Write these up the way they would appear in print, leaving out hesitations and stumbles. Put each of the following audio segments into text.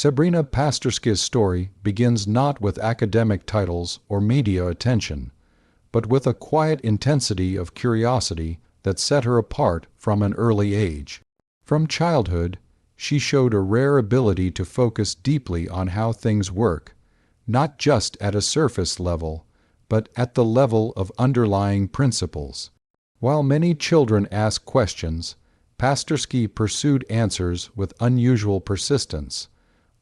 Sabrina Pasterski's story begins not with academic titles or media attention, but with a quiet intensity of curiosity that set her apart from an early age. From childhood, she showed a rare ability to focus deeply on how things work, not just at a surface level, but at the level of underlying principles. While many children ask questions, Pasterski pursued answers with unusual persistence,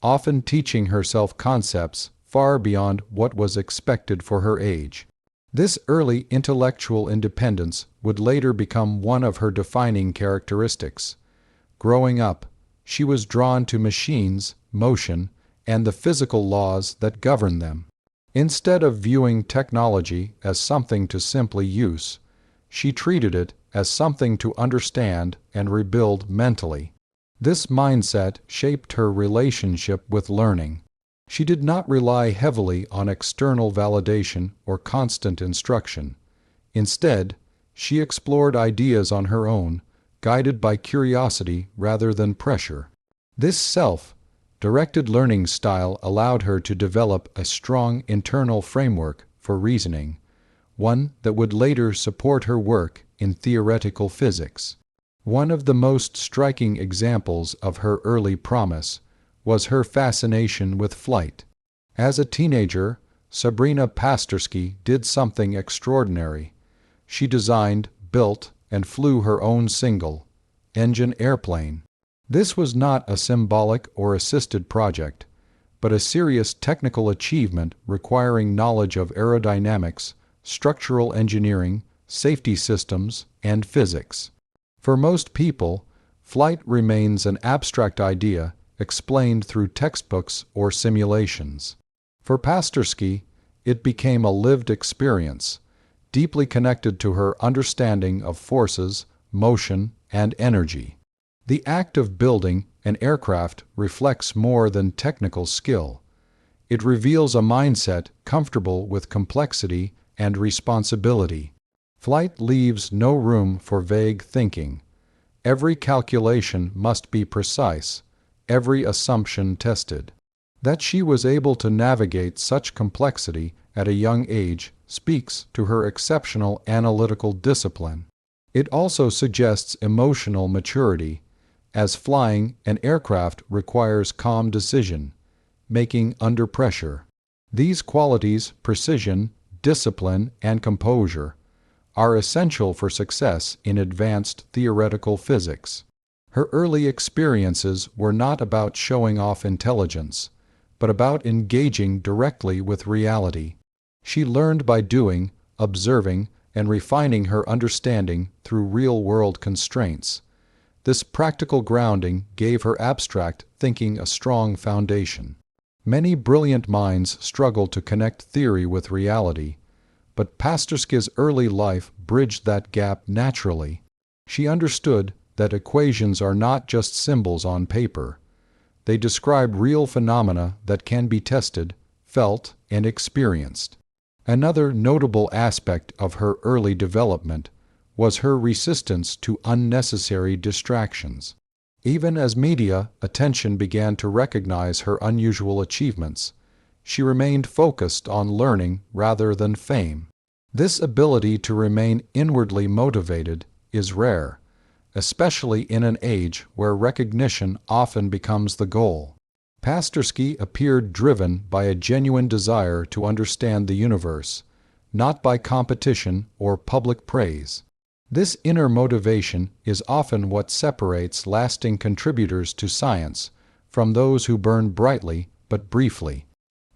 often teaching herself concepts far beyond what was expected for her age. This early intellectual independence would later become one of her defining characteristics. Growing up, she was drawn to machines, motion, and the physical laws that govern them. Instead of viewing technology as something to simply use, she treated it as something to understand and rebuild mentally. This mindset shaped her relationship with learning. She did not rely heavily on external validation or constant instruction. Instead, she explored ideas on her own, guided by curiosity rather than pressure. This self-directed learning style allowed her to develop a strong internal framework for reasoning, one that would later support her work in theoretical physics. One of the most striking examples of her early promise was her fascination with flight. As a teenager, Sabrina Pasterski did something extraordinary. She designed, built, and flew her own single-engine airplane. This was not a symbolic or assisted project, but a serious technical achievement requiring knowledge of aerodynamics, structural engineering, safety systems, and physics. For most people, flight remains an abstract idea explained through textbooks or simulations. For Pasterski, it became a lived experience, deeply connected to her understanding of forces, motion, and energy. The act of building an aircraft reflects more than technical skill. It reveals a mindset comfortable with complexity and responsibility. Flight leaves no room for vague thinking. Every calculation must be precise, every assumption tested. That she was able to navigate such complexity at a young age speaks to her exceptional analytical discipline. It also suggests emotional maturity, as flying an aircraft requires calm decision, making under pressure. These qualities, precision, discipline, and composure, are essential for success in advanced theoretical physics. Her early experiences were not about showing off intelligence, but about engaging directly with reality. She learned by doing, observing, and refining her understanding through real-world constraints. This practical grounding gave her abstract thinking a strong foundation. Many brilliant minds struggle to connect theory with reality, but Pasterski's early life bridged that gap naturally. She understood that equations are not just symbols on paper. They describe real phenomena that can be tested, felt, and experienced. Another notable aspect of her early development was her resistance to unnecessary distractions. Even as media attention began to recognize her unusual achievements, she remained focused on learning rather than fame. This ability to remain inwardly motivated is rare, especially in an age where recognition often becomes the goal. Pasterski appeared driven by a genuine desire to understand the universe, not by competition or public praise. This inner motivation is often what separates lasting contributors to science from those who burn brightly but briefly.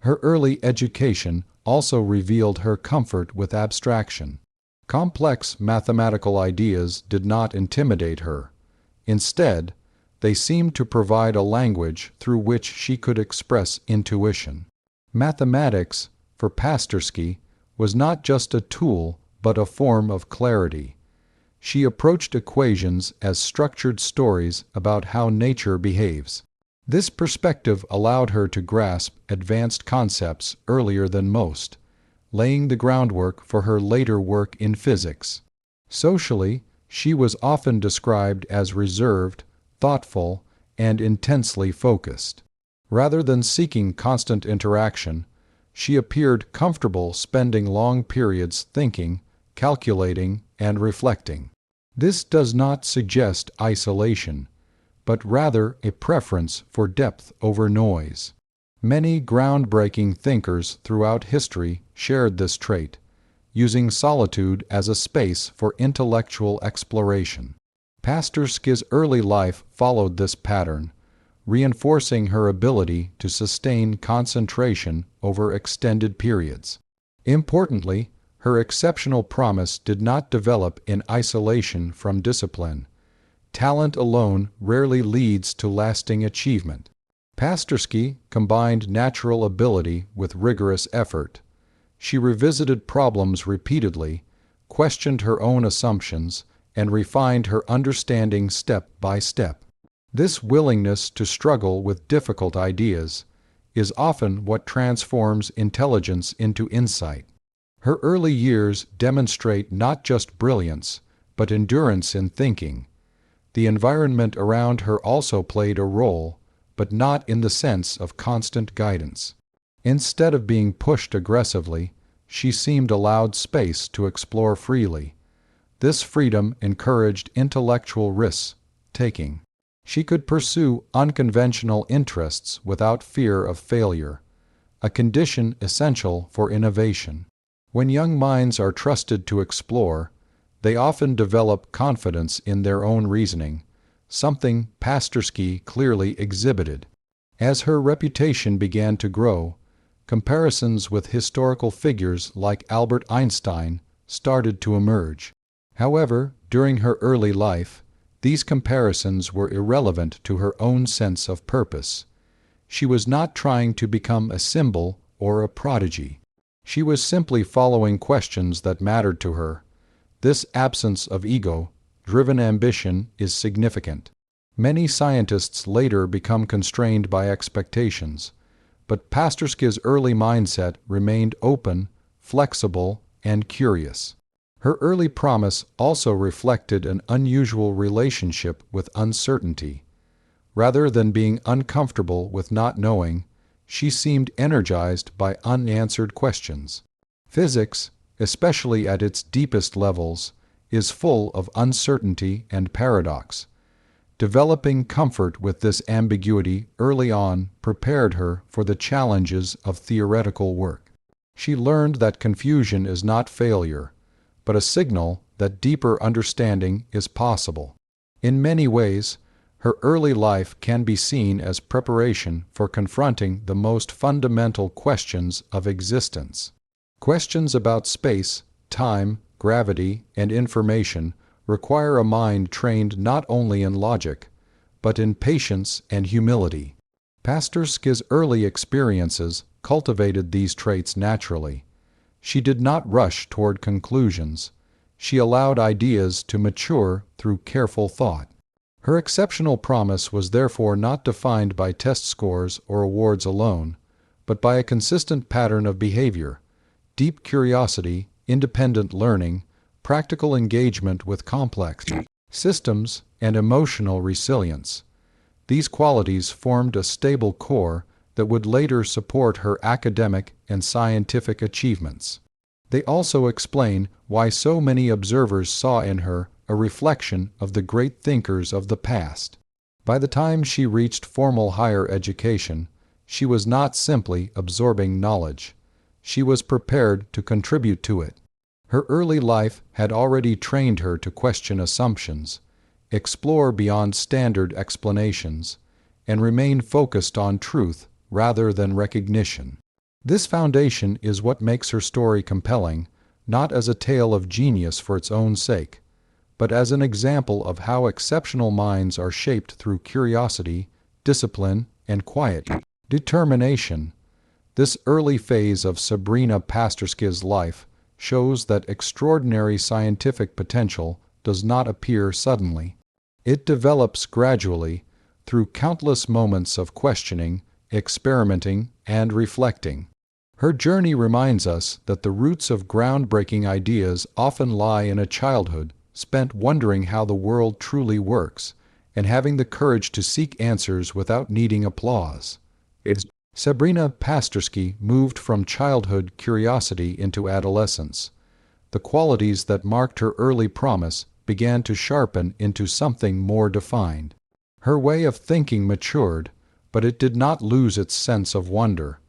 Her early education also revealed her comfort with abstraction. Complex mathematical ideas did not intimidate her. Instead, they seemed to provide a language through which she could express intuition. Mathematics, for Pasterski, was not just a tool but a form of clarity. She approached equations as structured stories about how nature behaves. This perspective allowed her to grasp advanced concepts earlier than most, laying the groundwork for her later work in physics. Socially, she was often described as reserved, thoughtful, and intensely focused. Rather than seeking constant interaction, she appeared comfortable spending long periods thinking, calculating, and reflecting. This does not suggest isolation, but rather a preference for depth over noise. Many groundbreaking thinkers throughout history shared this trait, using solitude as a space for intellectual exploration. Pasterski's early life followed this pattern, reinforcing her ability to sustain concentration over extended periods. Importantly, her exceptional promise did not develop in isolation from discipline. Talent alone rarely leads to lasting achievement. Pasterski combined natural ability with rigorous effort. She revisited problems repeatedly, questioned her own assumptions, and refined her understanding step by step. This willingness to struggle with difficult ideas is often what transforms intelligence into insight. Her early years demonstrate not just brilliance, but endurance in thinking. The environment around her also played a role, but not in the sense of constant guidance. Instead of being pushed aggressively, she seemed allowed space to explore freely. This freedom encouraged intellectual risk-taking. She could pursue unconventional interests without fear of failure, a condition essential for innovation. When young minds are trusted to explore, they often develop confidence in their own reasoning, something Pasterski clearly exhibited. As her reputation began to grow, comparisons with historical figures like Albert Einstein started to emerge. However, during her early life, these comparisons were irrelevant to her own sense of purpose. She was not trying to become a symbol or a prodigy. She was simply following questions that mattered to her. This absence of ego-driven ambition is significant. Many scientists later become constrained by expectations, but Pasterski's early mindset remained open, flexible, and curious. Her early promise also reflected an unusual relationship with uncertainty. Rather than being uncomfortable with not knowing, she seemed energized by unanswered questions. Physics, especially at its deepest levels, is full of uncertainty and paradox. Developing comfort with this ambiguity early on prepared her for the challenges of theoretical work. She learned that confusion is not failure, but a signal that deeper understanding is possible. In many ways, her early life can be seen as preparation for confronting the most fundamental questions of existence. Questions about space, time, gravity, and information require a mind trained not only in logic, but in patience and humility. Pasterski's early experiences cultivated these traits naturally. She did not rush toward conclusions. She allowed ideas to mature through careful thought. Her exceptional promise was therefore not defined by test scores or awards alone, but by a consistent pattern of behavior, deep curiosity, independent learning, practical engagement with complex systems, and emotional resilience. These qualities formed a stable core that would later support her academic and scientific achievements. They also explain why so many observers saw in her a reflection of the great thinkers of the past. By the time she reached formal higher education, she was not simply absorbing knowledge. She was prepared to contribute to it. Her early life had already trained her to question assumptions, explore beyond standard explanations, and remain focused on truth rather than recognition. This foundation is what makes her story compelling, not as a tale of genius for its own sake, but as an example of how exceptional minds are shaped through curiosity, discipline, and quiet determination. This early phase of Sabrina Pasterski's life shows that extraordinary scientific potential does not appear suddenly. It develops gradually through countless moments of questioning, experimenting, and reflecting. Her journey reminds us that the roots of groundbreaking ideas often lie in a childhood spent wondering how the world truly works and having the courage to seek answers without needing applause. It's Sabrina Pasterski moved from childhood curiosity into adolescence. The qualities that marked her early promise began to sharpen into something more defined. Her way of thinking matured, but it did not lose its sense of wonder.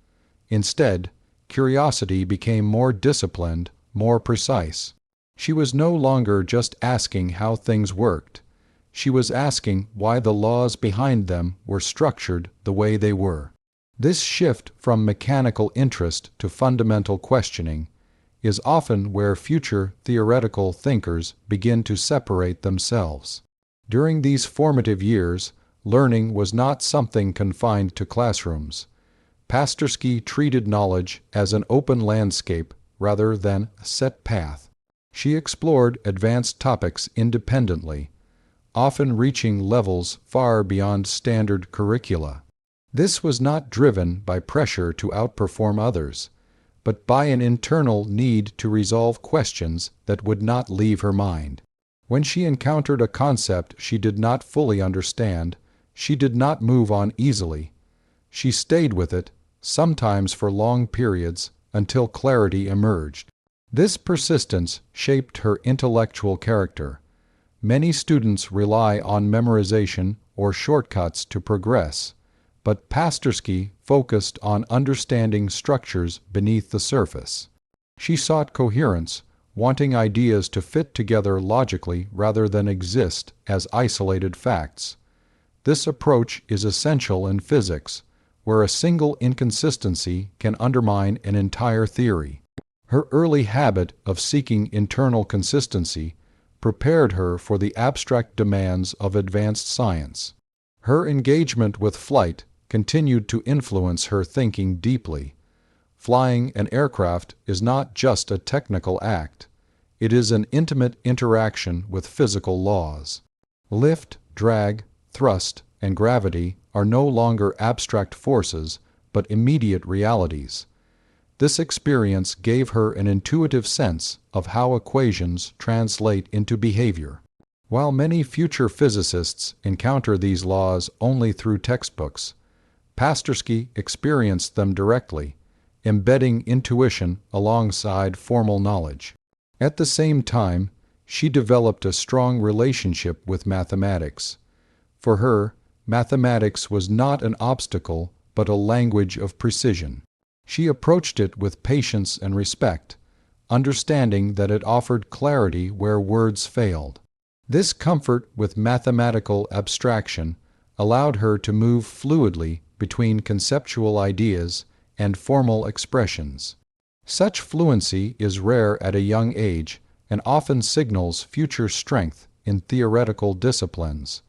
Instead, curiosity became more disciplined, more precise. She was no longer just asking how things worked. She was asking why the laws behind them were structured the way they were. This shift from mechanical interest to fundamental questioning is often where future theoretical thinkers begin to separate themselves. During these formative years, learning was not something confined to classrooms. Pasterski treated knowledge as an open landscape rather than a set path. She explored advanced topics independently, often reaching levels far beyond standard curricula. This was not driven by pressure to outperform others, but by an internal need to resolve questions that would not leave her mind. When she encountered a concept she did not fully understand, she did not move on easily. She stayed with it, sometimes for long periods, until clarity emerged. This persistence shaped her intellectual character. Many students rely on memorization or shortcuts to progress, but Pasterski focused on understanding structures beneath the surface. She sought coherence, wanting ideas to fit together logically rather than exist as isolated facts. This approach is essential in physics, where a single inconsistency can undermine an entire theory. Her early habit of seeking internal consistency prepared her for the abstract demands of advanced science. Her engagement with flight continued to influence her thinking deeply. Flying an aircraft is not just a technical act. It is an intimate interaction with physical laws. Lift, drag, thrust, and gravity are no longer abstract forces, but immediate realities. This experience gave her an intuitive sense of how equations translate into behavior. While many future physicists encounter these laws only through textbooks, Pasterski experienced them directly, embedding intuition alongside formal knowledge. At the same time, she developed a strong relationship with mathematics. For her, mathematics was not an obstacle, but a language of precision. She approached it with patience and respect, understanding that it offered clarity where words failed. This comfort with mathematical abstraction allowed her to move fluidly between conceptual ideas and formal expressions. Such fluency is rare at a young age and often signals future strength in theoretical disciplines.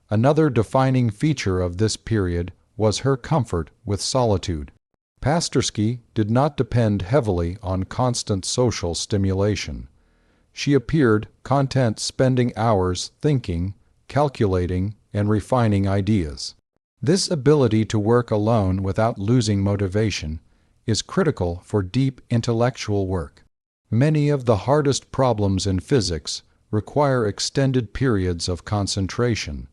Another defining feature of this period was her comfort with solitude. Pasterski did not depend heavily on constant social stimulation. She appeared content spending hours thinking, calculating, and refining ideas. This ability to work alone without losing motivation is critical for deep intellectual work. Many of the hardest problems in physics require extended periods of concentration,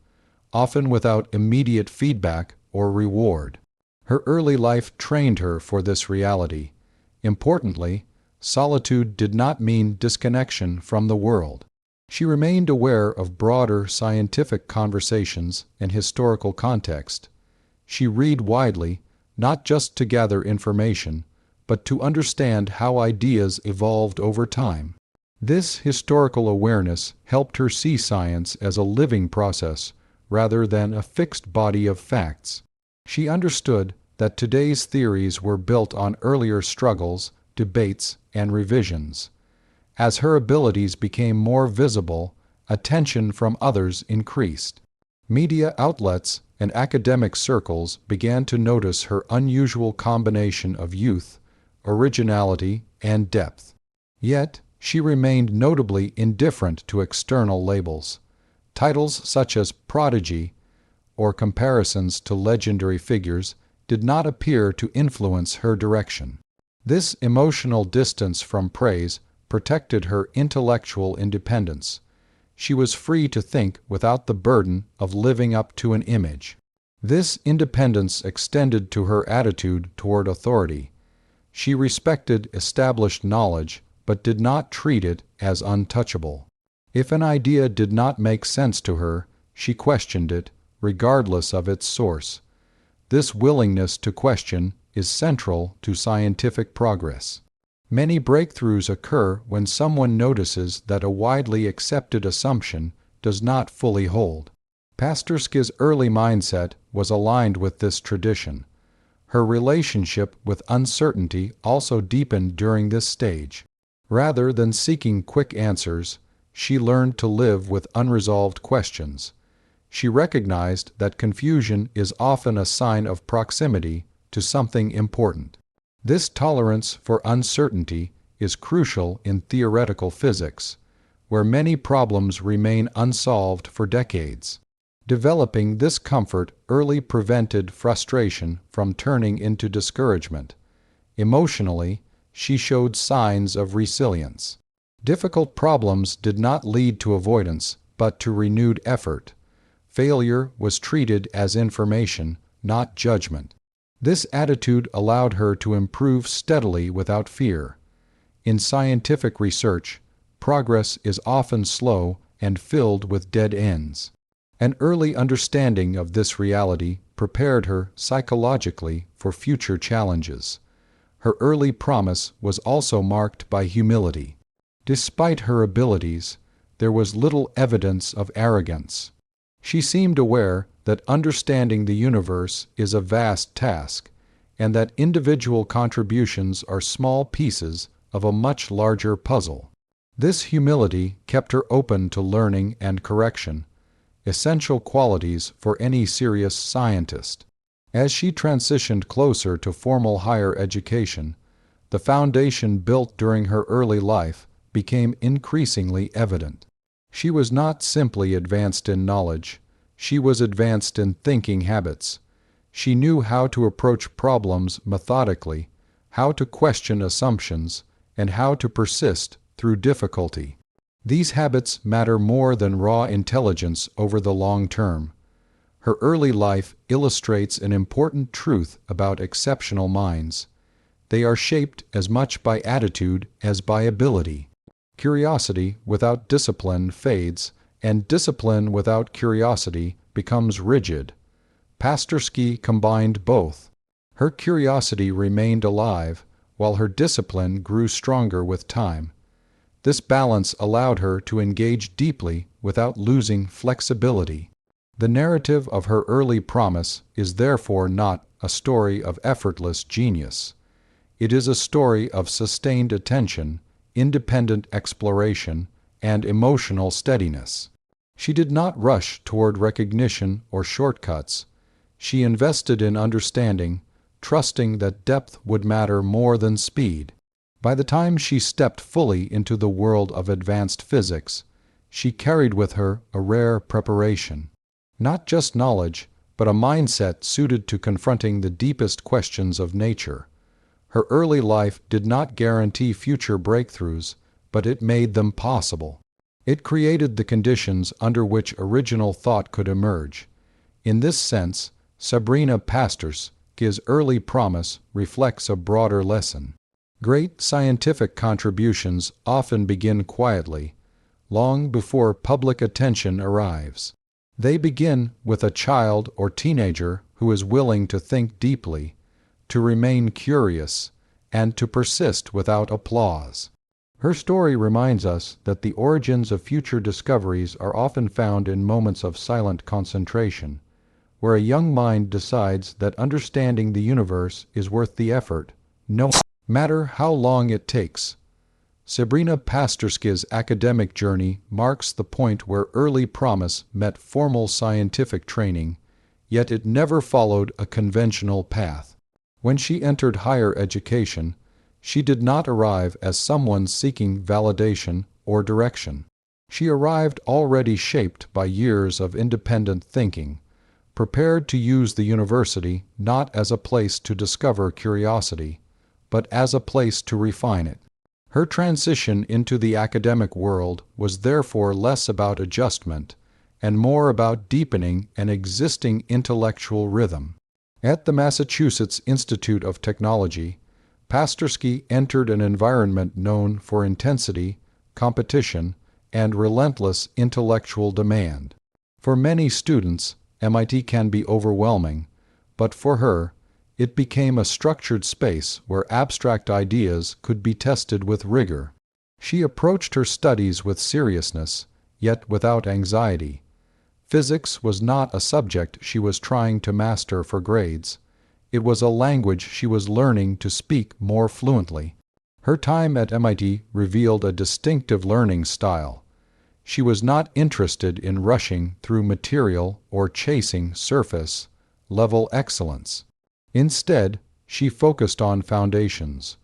often without immediate feedback or reward. Her early life trained her for this reality. Importantly, solitude did not mean disconnection from the world. She remained aware of broader scientific conversations and historical context. She read widely, not just to gather information, but to understand how ideas evolved over time. This historical awareness helped her see science as a living process rather than a fixed body of facts. She understood that today's theories were built on earlier struggles, debates, and revisions. As her abilities became more visible, attention from others increased. Media outlets and academic circles began to notice her unusual combination of youth, originality, and depth. Yet, she remained notably indifferent to external labels. Titles such as Prodigy or comparisons to legendary figures did not appear to influence her direction. This emotional distance from praise protected her intellectual independence. She was free to think without the burden of living up to an image. This independence extended to her attitude toward authority. She respected established knowledge, but did not treat it as untouchable. If an idea did not make sense to her, she questioned it, regardless of its source. This willingness to question is central to scientific progress. Many breakthroughs occur when someone notices that a widely accepted assumption does not fully hold. Pasterski's early mindset was aligned with this tradition. Her relationship with uncertainty also deepened during this stage. Rather than seeking quick answers, she learned to live with unresolved questions. She recognized that confusion is often a sign of proximity to something important. This tolerance for uncertainty is crucial in theoretical physics, where many problems remain unsolved for decades. Developing this comfort early prevented frustration from turning into discouragement. Emotionally, she showed signs of resilience. Difficult problems did not lead to avoidance, but to renewed effort. Failure was treated as information, not judgment. This attitude allowed her to improve steadily without fear. In scientific research, progress is often slow and filled with dead ends. An early understanding of this reality prepared her psychologically for future challenges. Her early promise was also marked by humility. Despite her abilities, there was little evidence of arrogance. She seemed aware that understanding the universe is a vast task, and that individual contributions are small pieces of a much larger puzzle. This humility kept her open to learning and correction, essential qualities for any serious scientist. As she transitioned closer to formal higher education, the foundation built during her early life became increasingly evident. She was not simply advanced in knowledge, she was advanced in thinking habits. She knew how to approach problems methodically, how to question assumptions, and how to persist through difficulty. These habits matter more than raw intelligence over the long term. Her early life illustrates an important truth about exceptional minds. They are shaped as much by attitude as by ability. Curiosity without discipline fades, and discipline without curiosity becomes rigid. Pasterski combined both. Her curiosity remained alive, while her discipline grew stronger with time. This balance allowed her to engage deeply without losing flexibility. The narrative of her early promise is therefore not a story of effortless genius. It is a story of sustained attention, independent exploration, and emotional steadiness. She did not rush toward recognition or shortcuts. She invested in understanding, trusting that depth would matter more than speed. By the time she stepped fully into the world of advanced physics, she carried with her a rare preparation. Not just knowledge, but a mindset suited to confronting the deepest questions of nature. Her early life did not guarantee future breakthroughs, but it made them possible. It created the conditions under which original thought could emerge. In this sense, Sabrina Pasterski's early promise reflects a broader lesson. Great scientific contributions often begin quietly, long before public attention arrives. They begin with a child or teenager who is willing to think deeply, to remain curious, and to persist without applause. Her story reminds us that the origins of future discoveries are often found in moments of silent concentration, where a young mind decides that understanding the universe is worth the effort, no matter how long it takes. Sabrina Pasterski's academic journey marks the point where early promise met formal scientific training, yet it never followed a conventional path. When she entered higher education, she did not arrive as someone seeking validation or direction. She arrived already shaped by years of independent thinking, prepared to use the university not as a place to discover curiosity, but as a place to refine it. Her transition into the academic world was therefore less about adjustment and more about deepening an existing intellectual rhythm. At the Massachusetts Institute of Technology, Pasterski entered an environment known for intensity, competition, and relentless intellectual demand. For many students, MIT can be overwhelming, but for her, it became a structured space where abstract ideas could be tested with rigor. She approached her studies with seriousness, yet without anxiety. Physics was not a subject she was trying to master for grades. It was a language she was learning to speak more fluently. Her time at MIT revealed a distinctive learning style. She was not interested in rushing through material or chasing surface-level excellence. Instead, she focused on foundations.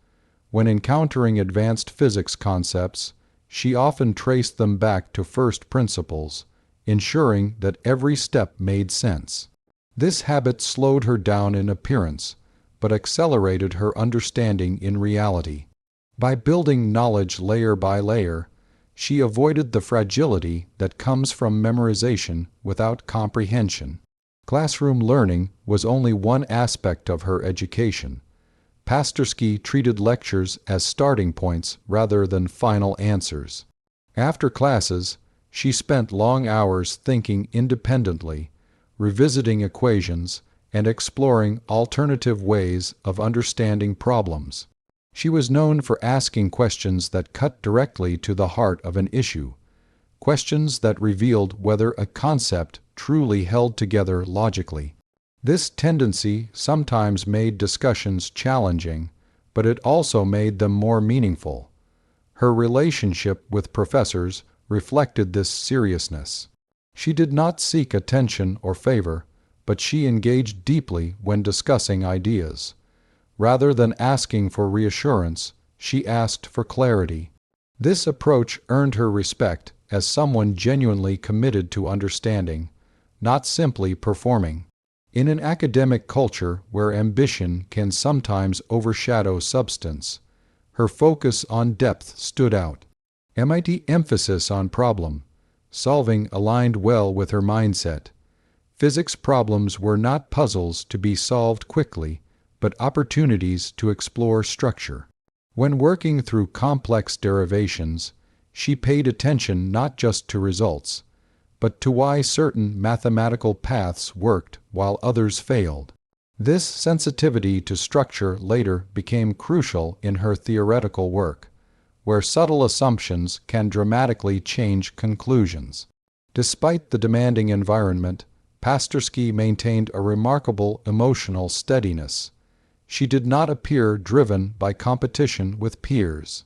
When encountering advanced physics concepts, she often traced them back to first principles, ensuring that every step made sense. This habit slowed her down in appearance, but accelerated her understanding in reality. By building knowledge layer by layer, she avoided the fragility that comes from memorization without comprehension. Classroom learning was only one aspect of her education. Pasterski treated lectures as starting points rather than final answers. After classes, she spent long hours thinking independently, revisiting equations, and exploring alternative ways of understanding problems. She was known for asking questions that cut directly to the heart of an issue, questions that revealed whether a concept truly held together logically. This tendency sometimes made discussions challenging, but it also made them more meaningful. Her relationship with professors reflected this seriousness. She did not seek attention or favor, but she engaged deeply when discussing ideas. Rather than asking for reassurance, she asked for clarity. This approach earned her respect as someone genuinely committed to understanding, not simply performing. In an academic culture where ambition can sometimes overshadow substance, her focus on depth stood out. MIT emphasis on problem-solving aligned well with her mindset. Physics problems were not puzzles to be solved quickly, but opportunities to explore structure. When working through complex derivations, she paid attention not just to results, but to why certain mathematical paths worked while others failed. This sensitivity to structure later became crucial in her theoretical work, where subtle assumptions can dramatically change conclusions. Despite the demanding environment, Pasterski maintained a remarkable emotional steadiness. She did not appear driven by competition with peers.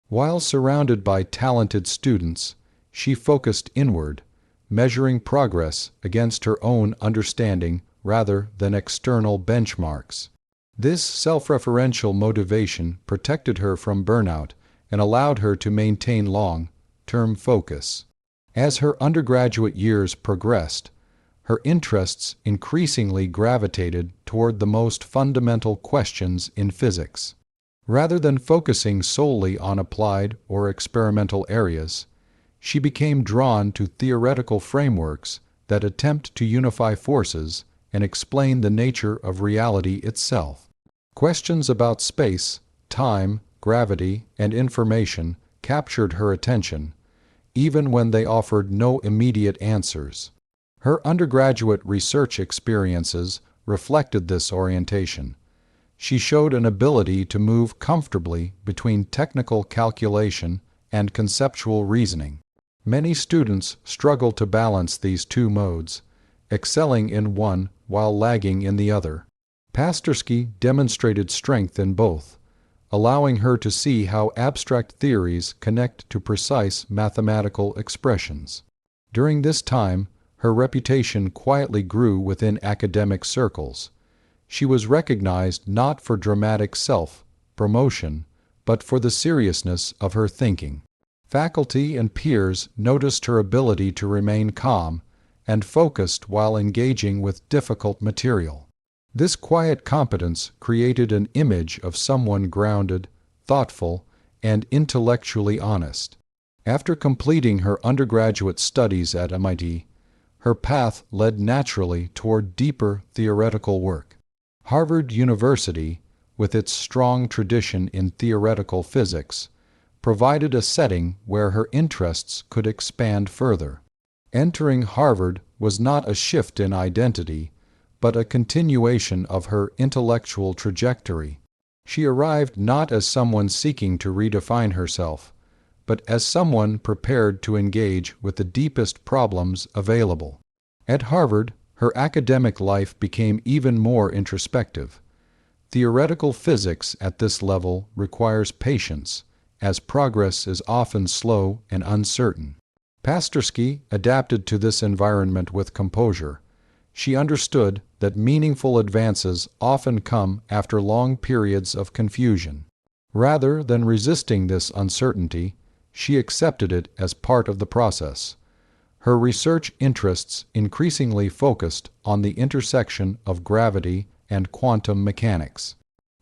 While surrounded by talented students, she focused inward, measuring progress against her own understanding rather than external benchmarks. This self-referential motivation protected her from burnout and allowed her to maintain long-term focus. As her undergraduate years progressed, her interests increasingly gravitated toward the most fundamental questions in physics. Rather than focusing solely on applied or experimental areas, she became drawn to theoretical frameworks that attempt to unify forces and explain the nature of reality itself. Questions about space, time, gravity, and information captured her attention, even when they offered no immediate answers. Her undergraduate research experiences reflected this orientation. She showed an ability to move comfortably between technical calculation and conceptual reasoning. Many students struggle to balance these two modes, excelling in one while lagging in the other. Pasterski demonstrated strength in both, allowing her to see how abstract theories connect to precise mathematical expressions. During this time, her reputation quietly grew within academic circles. She was recognized not for dramatic self-promotion, but for the seriousness of her thinking. Faculty and peers noticed her ability to remain calm and focused while engaging with difficult material. This quiet competence created an image of someone grounded, thoughtful, and intellectually honest. After completing her undergraduate studies at MIT, her path led naturally toward deeper theoretical work. Harvard University, with its strong tradition in theoretical physics, provided a setting where her interests could expand further. Entering Harvard was not a shift in identity, but a continuation of her intellectual trajectory. She arrived not as someone seeking to redefine herself, but as someone prepared to engage with the deepest problems available. At Harvard, her academic life became even more introspective. Theoretical physics at this level requires patience, as progress is often slow and uncertain. Pasterski adapted to this environment with composure. She understood that meaningful advances often come after long periods of confusion. Rather than resisting this uncertainty, she accepted it as part of the process. Her research interests increasingly focused on the intersection of gravity and quantum mechanics.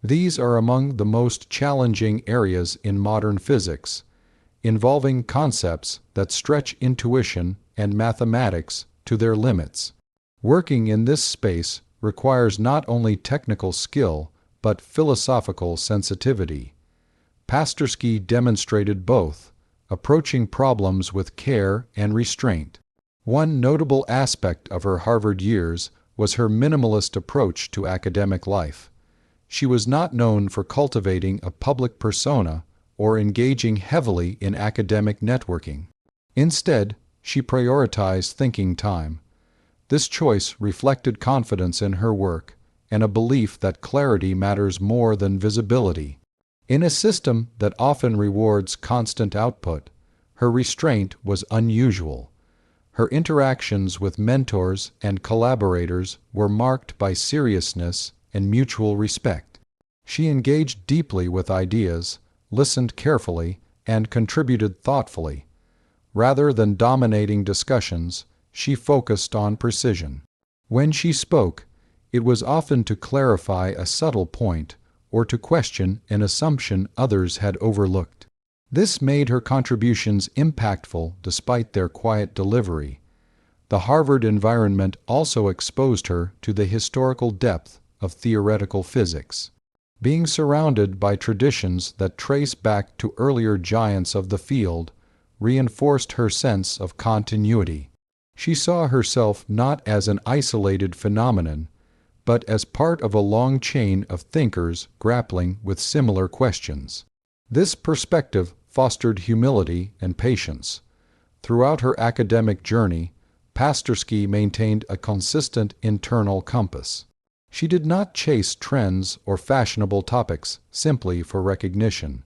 These are among the most challenging areas in modern physics, involving concepts that stretch intuition and mathematics to their limits. Working in this space requires not only technical skill, but philosophical sensitivity. Pasterski demonstrated both, approaching problems with care and restraint. One notable aspect of her Harvard years was her minimalist approach to academic life. She was not known for cultivating a public persona or engaging heavily in academic networking. Instead, she prioritized thinking time. This choice reflected confidence in her work and a belief that clarity matters more than visibility. In a system that often rewards constant output, her restraint was unusual. Her interactions with mentors and collaborators were marked by seriousness and mutual respect. She engaged deeply with ideas, listened carefully, and contributed thoughtfully. Rather than dominating discussions, she focused on precision. When she spoke, it was often to clarify a subtle point or to question an assumption others had overlooked. This made her contributions impactful despite their quiet delivery. The Harvard environment also exposed her to the historical depth of theoretical physics. Being surrounded by traditions that trace back to earlier giants of the field reinforced her sense of continuity. She saw herself not as an isolated phenomenon, but as part of a long chain of thinkers grappling with similar questions. This perspective fostered humility and patience. Throughout her academic journey, Pasterski maintained a consistent internal compass. She did not chase trends or fashionable topics simply for recognition.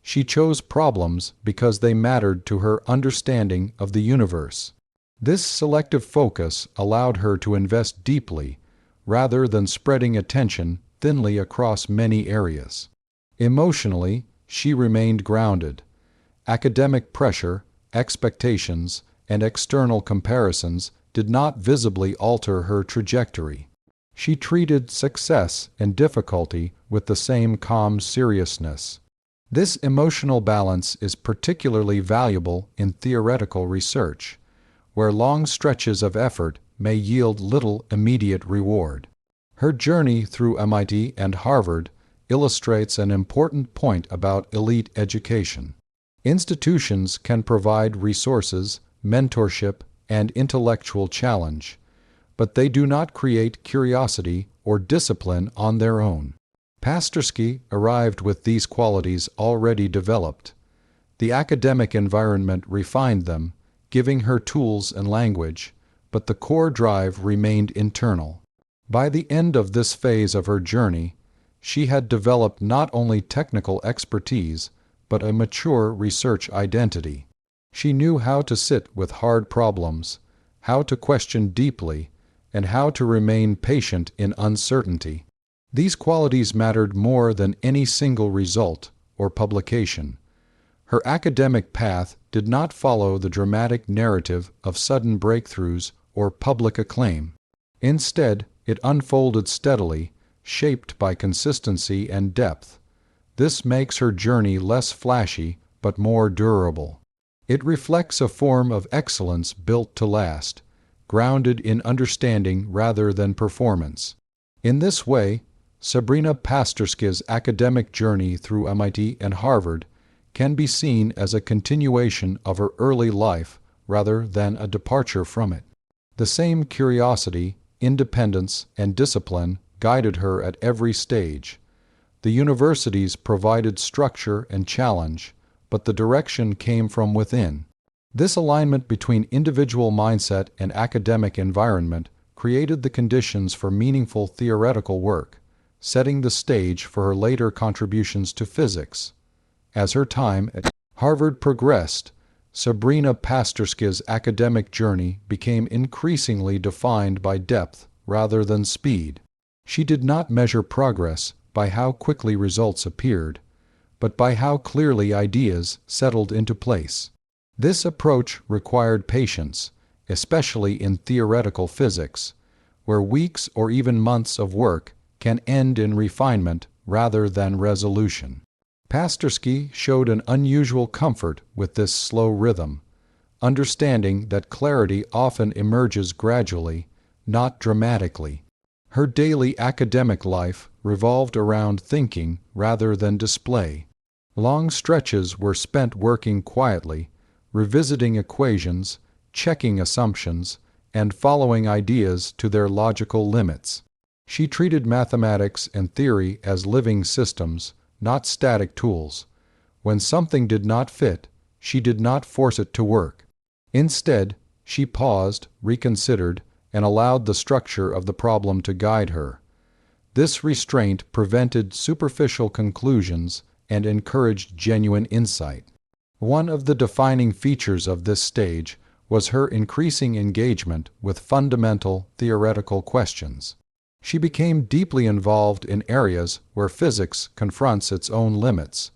She chose problems because they mattered to her understanding of the universe. This selective focus allowed her to invest deeply, rather than spreading attention thinly across many areas. Emotionally, she remained grounded. Academic pressure, expectations, and external comparisons did not visibly alter her trajectory. She treated success and difficulty with the same calm seriousness. This emotional balance is particularly valuable in theoretical research, where long stretches of effort may yield little immediate reward. Her journey through MIT and Harvard illustrates an important point about elite education. Institutions can provide resources, mentorship, and intellectual challenge, but they do not create curiosity or discipline on their own. Pasterski arrived with these qualities already developed. The academic environment refined them, giving her tools and language, but the core drive remained internal. By the end of this phase of her journey, she had developed not only technical expertise, but a mature research identity. She knew how to sit with hard problems, how to question deeply, and how to remain patient in uncertainty. These qualities mattered more than any single result or publication. Her academic path did not follow the dramatic narrative of sudden breakthroughs or public acclaim. Instead, it unfolded steadily, shaped by consistency and depth. This makes her journey less flashy but more durable. It reflects a form of excellence built to last, grounded in understanding rather than performance. In this way, Sabrina Pasterski's academic journey through MIT and Harvard can be seen as a continuation of her early life rather than a departure from it. The same curiosity, independence, and discipline guided her at every stage. The universities provided structure and challenge, but the direction came from within. This alignment between individual mindset and academic environment created the conditions for meaningful theoretical work, setting the stage for her later contributions to physics. As her time at Harvard progressed, Sabrina Pasterski's academic journey became increasingly defined by depth rather than speed. She did not measure progress by how quickly results appeared, but by how clearly ideas settled into place. This approach required patience, especially in theoretical physics, where weeks or even months of work can end in refinement rather than resolution. Pasterski showed an unusual comfort with this slow rhythm, understanding that clarity often emerges gradually, not dramatically. Her daily academic life revolved around thinking rather than display. Long stretches were spent working quietly, revisiting equations, checking assumptions, and following ideas to their logical limits. She treated mathematics and theory as living systems, not static tools. When something did not fit, she did not force it to work. Instead, she paused, reconsidered, and allowed the structure of the problem to guide her. This restraint prevented superficial conclusions and encouraged genuine insight. One of the defining features of this stage was her increasing engagement with fundamental theoretical questions. She became deeply involved in areas where physics confronts its own limits,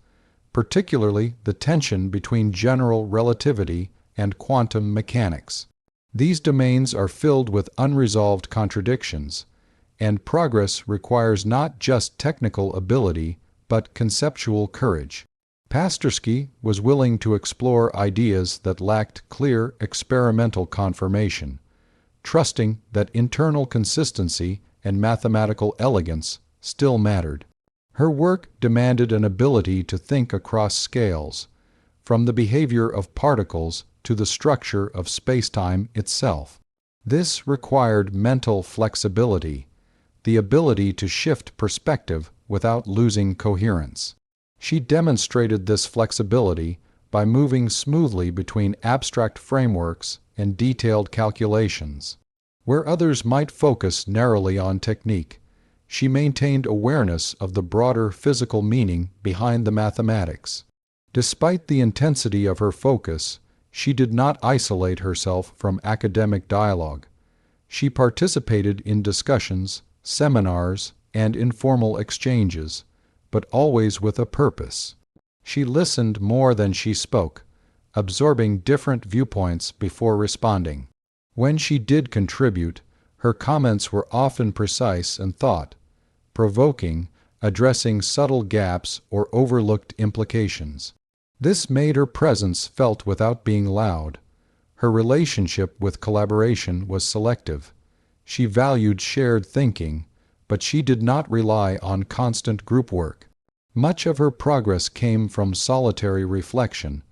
particularly the tension between general relativity and quantum mechanics. These domains are filled with unresolved contradictions, and progress requires not just technical ability, but conceptual courage. Pasterski was willing to explore ideas that lacked clear experimental confirmation, trusting that internal consistency and mathematical elegance still mattered. Her work demanded an ability to think across scales, from the behavior of particles to the structure of spacetime itself. This required mental flexibility, the ability to shift perspective without losing coherence. She demonstrated this flexibility by moving smoothly between abstract frameworks and detailed calculations. Where others might focus narrowly on technique, she maintained awareness of the broader physical meaning behind the mathematics. Despite the intensity of her focus, she did not isolate herself from academic dialogue. She participated in discussions, seminars, and informal exchanges, but always with a purpose. She listened more than she spoke, absorbing different viewpoints before responding. When she did contribute, her comments were often precise and thought-provoking, addressing subtle gaps or overlooked implications. This made her presence felt without being loud. Her relationship with collaboration was selective. She valued shared thinking, but she did not rely on constant group work. Much of her progress came from solitary reflection,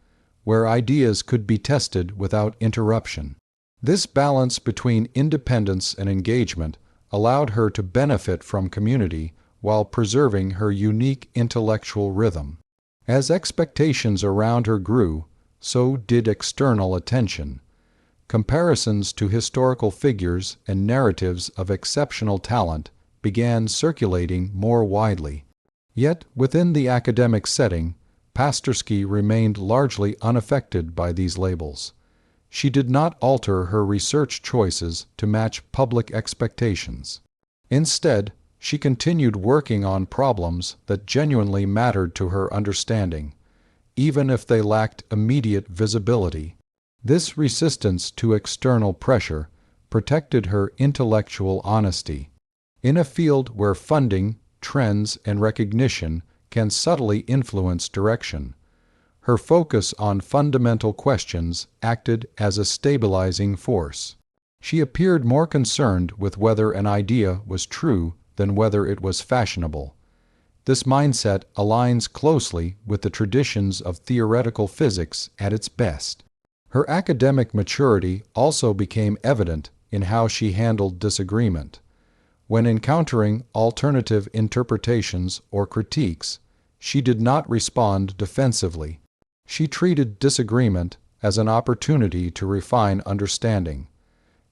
where ideas could be tested without interruption. This balance between independence and engagement allowed her to benefit from community while preserving her unique intellectual rhythm. As expectations around her grew, so did external attention. Comparisons to historical figures and narratives of exceptional talent began circulating more widely. Yet, within the academic setting, Pasterski remained largely unaffected by these labels. She did not alter her research choices to match public expectations. Instead, she continued working on problems that genuinely mattered to her understanding, even if they lacked immediate visibility. This resistance to external pressure protected her intellectual honesty. In a field where funding, trends, and recognition can subtly influence direction, her focus on fundamental questions acted as a stabilizing force. She appeared more concerned with whether an idea was true than whether it was fashionable. This mindset aligns closely with the traditions of theoretical physics at its best. Her academic maturity also became evident in how she handled disagreement. When encountering alternative interpretations or critiques, she did not respond defensively. She treated disagreement as an opportunity to refine understanding.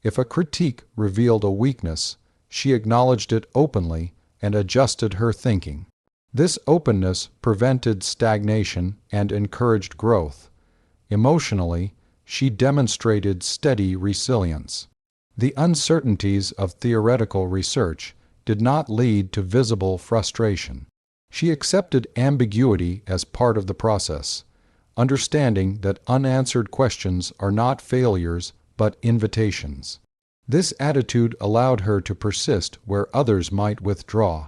If a critique revealed a weakness, she acknowledged it openly and adjusted her thinking. This openness prevented stagnation and encouraged growth. Emotionally, she demonstrated steady resilience. The uncertainties of theoretical research did not lead to visible frustration. She accepted ambiguity as part of the process, understanding that unanswered questions are not failures but invitations. This attitude allowed her to persist where others might withdraw,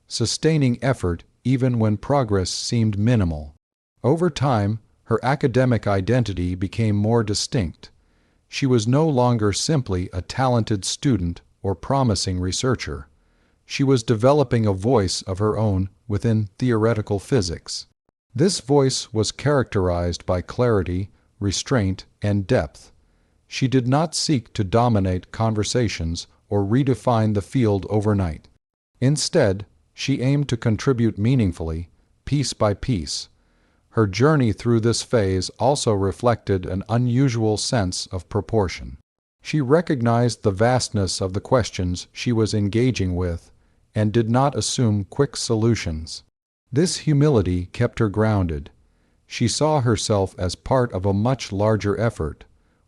sustaining effort even when progress seemed minimal. Over time, her academic identity became more distinct. She was no longer simply a talented student or promising researcher. She was developing a voice of her own within theoretical physics. This voice was characterized by clarity, restraint, and depth. She did not seek to dominate conversations or redefine the field overnight. Instead, she aimed to contribute meaningfully, piece by piece. Her journey through this phase also reflected an unusual sense of proportion. She recognized the vastness of the questions she was engaging with and did not assume quick solutions. This humility kept her grounded. She saw herself as part of a much larger effort,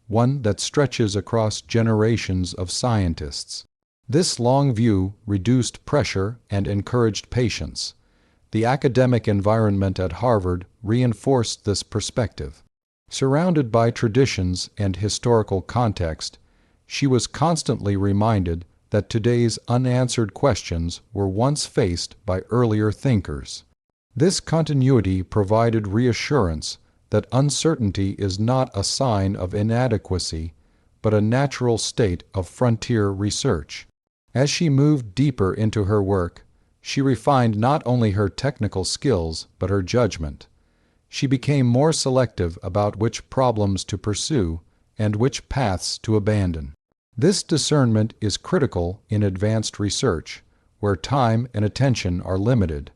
one that stretches across generations of scientists. This long view reduced pressure and encouraged patience. The academic environment at Harvard reinforced this perspective. Surrounded by traditions and historical context, she was constantly reminded that today's unanswered questions were once faced by earlier thinkers. This continuity provided reassurance that uncertainty is not a sign of inadequacy, but a natural state of frontier research. As she moved deeper into her work, she refined not only her technical skills, but her judgment. She became more selective about which problems to pursue and which paths to abandon. This discernment is critical in advanced research, where time and attention are limited.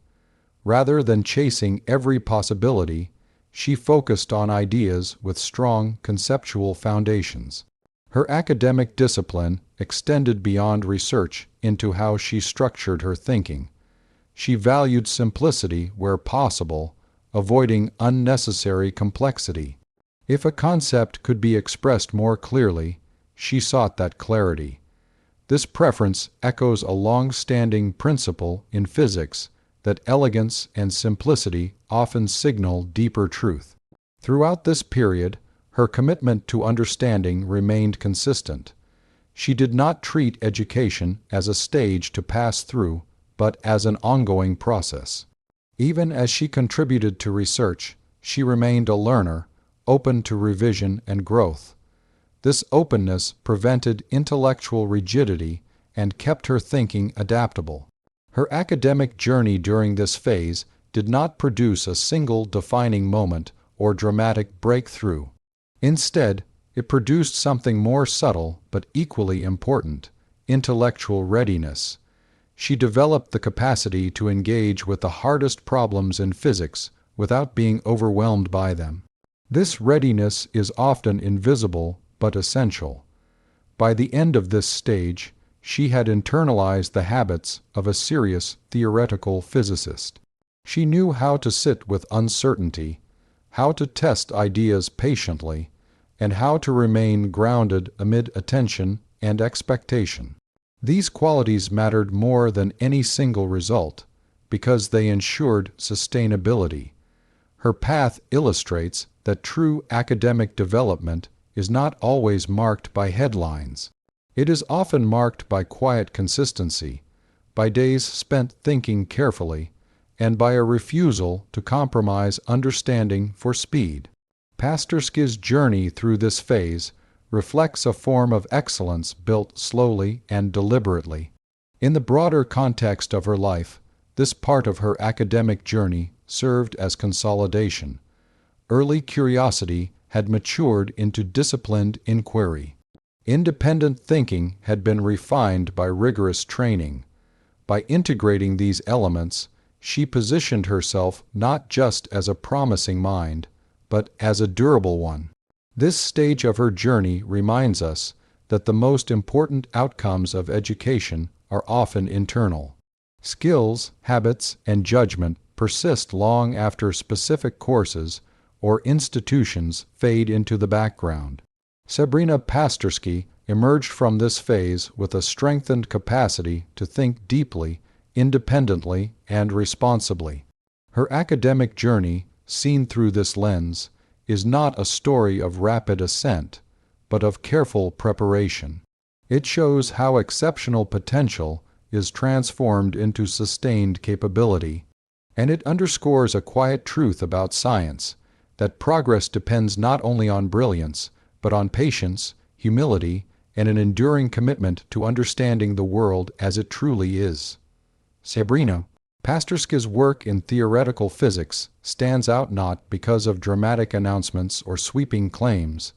Rather than chasing every possibility, she focused on ideas with strong conceptual foundations. Her academic discipline extended beyond research into how she structured her thinking. She valued simplicity where possible, avoiding unnecessary complexity. If a concept could be expressed more clearly, she sought that clarity. This preference echoes a long-standing principle in physics that elegance and simplicity often signal deeper truth. Throughout this period, her commitment to understanding remained consistent. She did not treat education as a stage to pass through, but as an ongoing process. Even as she contributed to research, she remained a learner, open to revision and growth. This openness prevented intellectual rigidity and kept her thinking adaptable. Her academic journey during this phase did not produce a single defining moment or dramatic breakthrough. Instead, it produced something more subtle but equally important: intellectual readiness. She developed the capacity to engage with the hardest problems in physics without being overwhelmed by them. This readiness is often invisible but essential. By the end of this stage, she had internalized the habits of a serious theoretical physicist. She knew how to sit with uncertainty, how to test ideas patiently, and how to remain grounded amid attention and expectation. These qualities mattered more than any single result, because they ensured sustainability. Her path illustrates that true academic development is not always marked by headlines. It is often marked by quiet consistency, by days spent thinking carefully, and by a refusal to compromise understanding for speed. Pasterski's journey through this phase reflects a form of excellence built slowly and deliberately. In the broader context of her life, this part of her academic journey served as consolidation. Early curiosity had matured into disciplined inquiry. Independent thinking had been refined by rigorous training. By integrating these elements, she positioned herself not just as a promising mind, but as a durable one. This stage of her journey reminds us that the most important outcomes of education are often internal. Skills, habits, and judgment persist long after specific courses or institutions fade into the background. Sabrina Pasterski emerged from this phase with a strengthened capacity to think deeply, independently, and responsibly. Her academic journey, seen through this lens, is not a story of rapid ascent, but of careful preparation. It shows how exceptional potential is transformed into sustained capability, and it underscores a quiet truth about science, that progress depends not only on brilliance, but on patience, humility, and an enduring commitment to understanding the world as it truly is. Sabrina Pasterski's work in theoretical physics stands out not because of dramatic announcements or sweeping claims,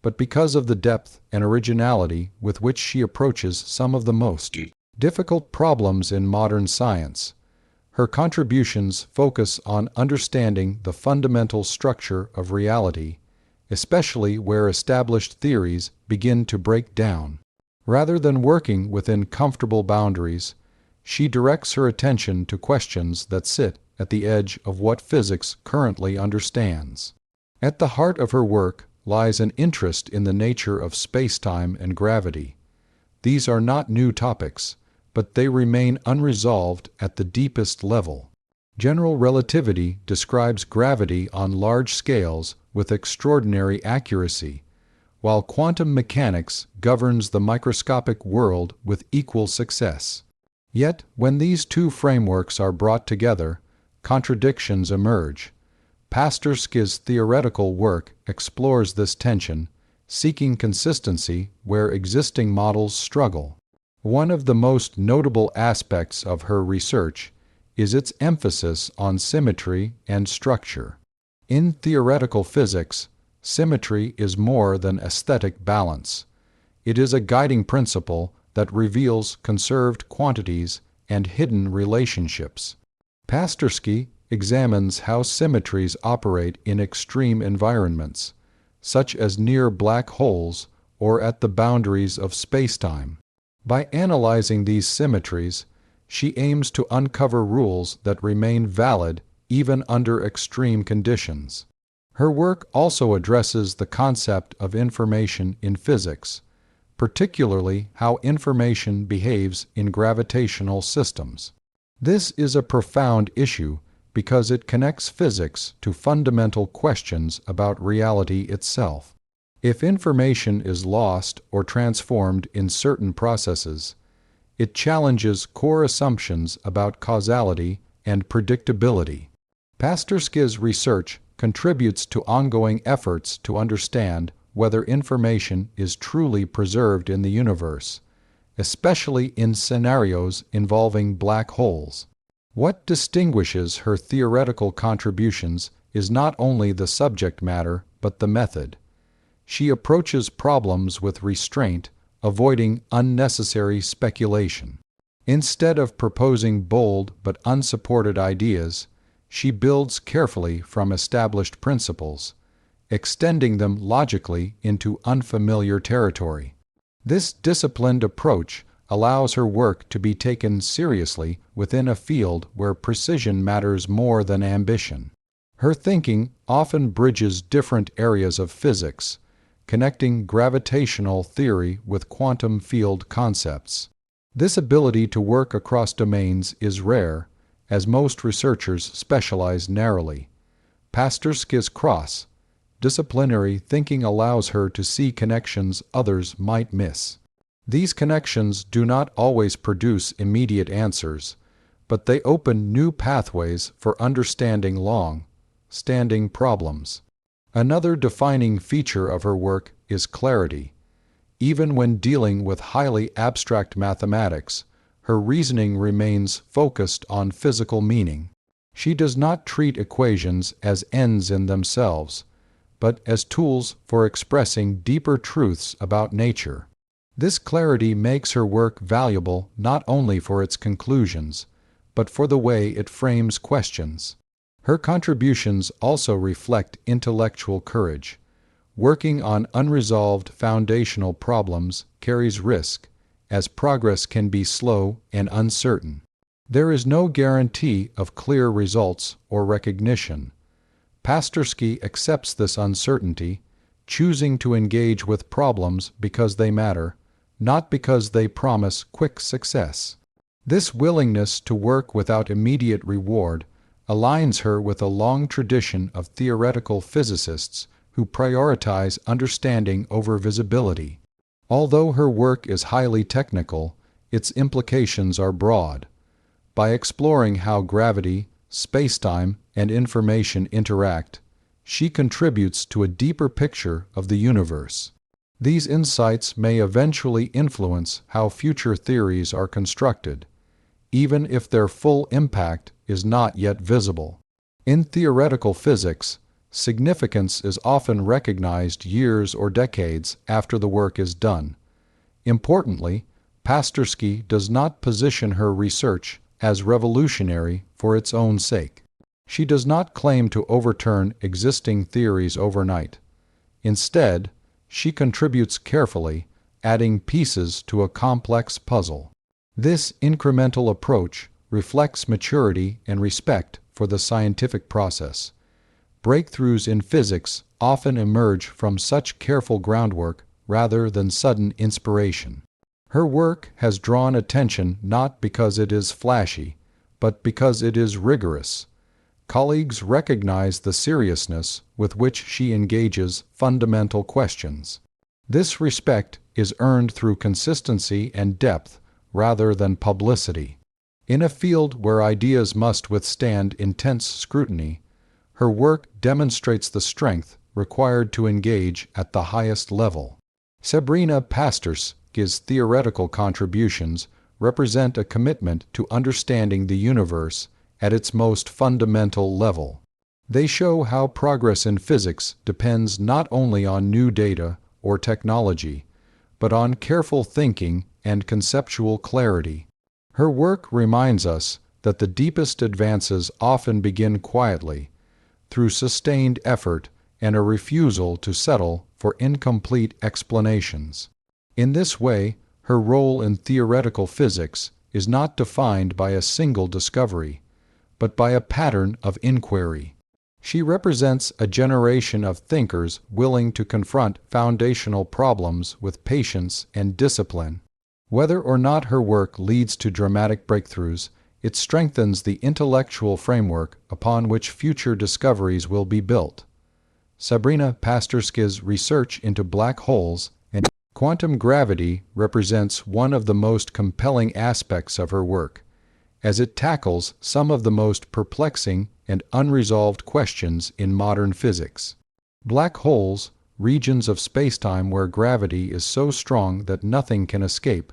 but because of the depth and originality with which she approaches some of the most difficult problems in modern science. Her contributions focus on understanding the fundamental structure of reality, especially where established theories begin to break down. Rather than working within comfortable boundaries, she directs her attention to questions that sit at the edge of what physics currently understands. At the heart of her work lies an interest in the nature of spacetime and gravity. These are not new topics, but they remain unresolved at the deepest level. General relativity describes gravity on large scales with extraordinary accuracy, while quantum mechanics governs the microscopic world with equal success. Yet, when these two frameworks are brought together, contradictions emerge. Pasterski's theoretical work explores this tension, seeking consistency where existing models struggle. One of the most notable aspects of her research is its emphasis on symmetry and structure. In theoretical physics, symmetry is more than aesthetic balance. It is a guiding principle that reveals conserved quantities and hidden relationships. Pasterski examines how symmetries operate in extreme environments, such as near black holes or at the boundaries of spacetime. By analyzing these symmetries, she aims to uncover rules that remain valid even under extreme conditions. Her work also addresses the concept of information in physics, particularly how information behaves in gravitational systems. This is a profound issue because it connects physics to fundamental questions about reality itself. If information is lost or transformed in certain processes, it challenges core assumptions about causality and predictability. Pasterski's research contributes to ongoing efforts to understand whether information is truly preserved in the universe, especially in scenarios involving black holes. What distinguishes her theoretical contributions is not only the subject matter, but the method. She approaches problems with restraint, avoiding unnecessary speculation. Instead of proposing bold but unsupported ideas, she builds carefully from established principles, extending them logically into unfamiliar territory. This disciplined approach allows her work to be taken seriously within a field where precision matters more than ambition. Her thinking often bridges different areas of physics, connecting gravitational theory with quantum field concepts. This ability to work across domains is rare, as most researchers specialize narrowly. Pasterski's cross-disciplinary thinking allows her to see connections others might miss. These connections do not always produce immediate answers, but they open new pathways for understanding long-standing problems. Another defining feature of her work is clarity. Even when dealing with highly abstract mathematics, her reasoning remains focused on physical meaning. She does not treat equations as ends in themselves, but as tools for expressing deeper truths about nature. This clarity makes her work valuable not only for its conclusions, but for the way it frames questions. Her contributions also reflect intellectual courage. Working on unresolved foundational problems carries risk, as progress can be slow and uncertain. There is no guarantee of clear results or recognition. Pasterski accepts this uncertainty, choosing to engage with problems because they matter, not because they promise quick success. This willingness to work without immediate reward aligns her with a long tradition of theoretical physicists who prioritize understanding over visibility. Although her work is highly technical, its implications are broad. By exploring how gravity, spacetime, and information interact, she contributes to a deeper picture of the universe. These insights may eventually influence how future theories are constructed, even if their full impact is not yet visible. In theoretical physics, significance is often recognized years or decades after the work is done. Importantly, Pasterski does not position her research as revolutionary for its own sake. She does not claim to overturn existing theories overnight. Instead, she contributes carefully, adding pieces to a complex puzzle. This incremental approach reflects maturity and respect for the scientific process. Breakthroughs in physics often emerge from such careful groundwork rather than sudden inspiration. Her work has drawn attention not because it is flashy, but because it is rigorous. Colleagues recognize the seriousness with which she engages fundamental questions. This respect is earned through consistency and depth rather than publicity. In a field where ideas must withstand intense scrutiny, her work demonstrates the strength required to engage at the highest level. Sabrina Pasterski's theoretical contributions represent a commitment to understanding the universe at its most fundamental level. They show how progress in physics depends not only on new data or technology, but on careful thinking and conceptual clarity. Her work reminds us that the deepest advances often begin quietly, through sustained effort and a refusal to settle for incomplete explanations. In this way, her role in theoretical physics is not defined by a single discovery, but by a pattern of inquiry. She represents a generation of thinkers willing to confront foundational problems with patience and discipline. Whether or not her work leads to dramatic breakthroughs, it strengthens the intellectual framework upon which future discoveries will be built. Sabrina Pasterski's research into black holes and quantum gravity represents one of the most compelling aspects of her work, as it tackles some of the most perplexing and unresolved questions in modern physics. Black holes, regions of spacetime where gravity is so strong that nothing can escape,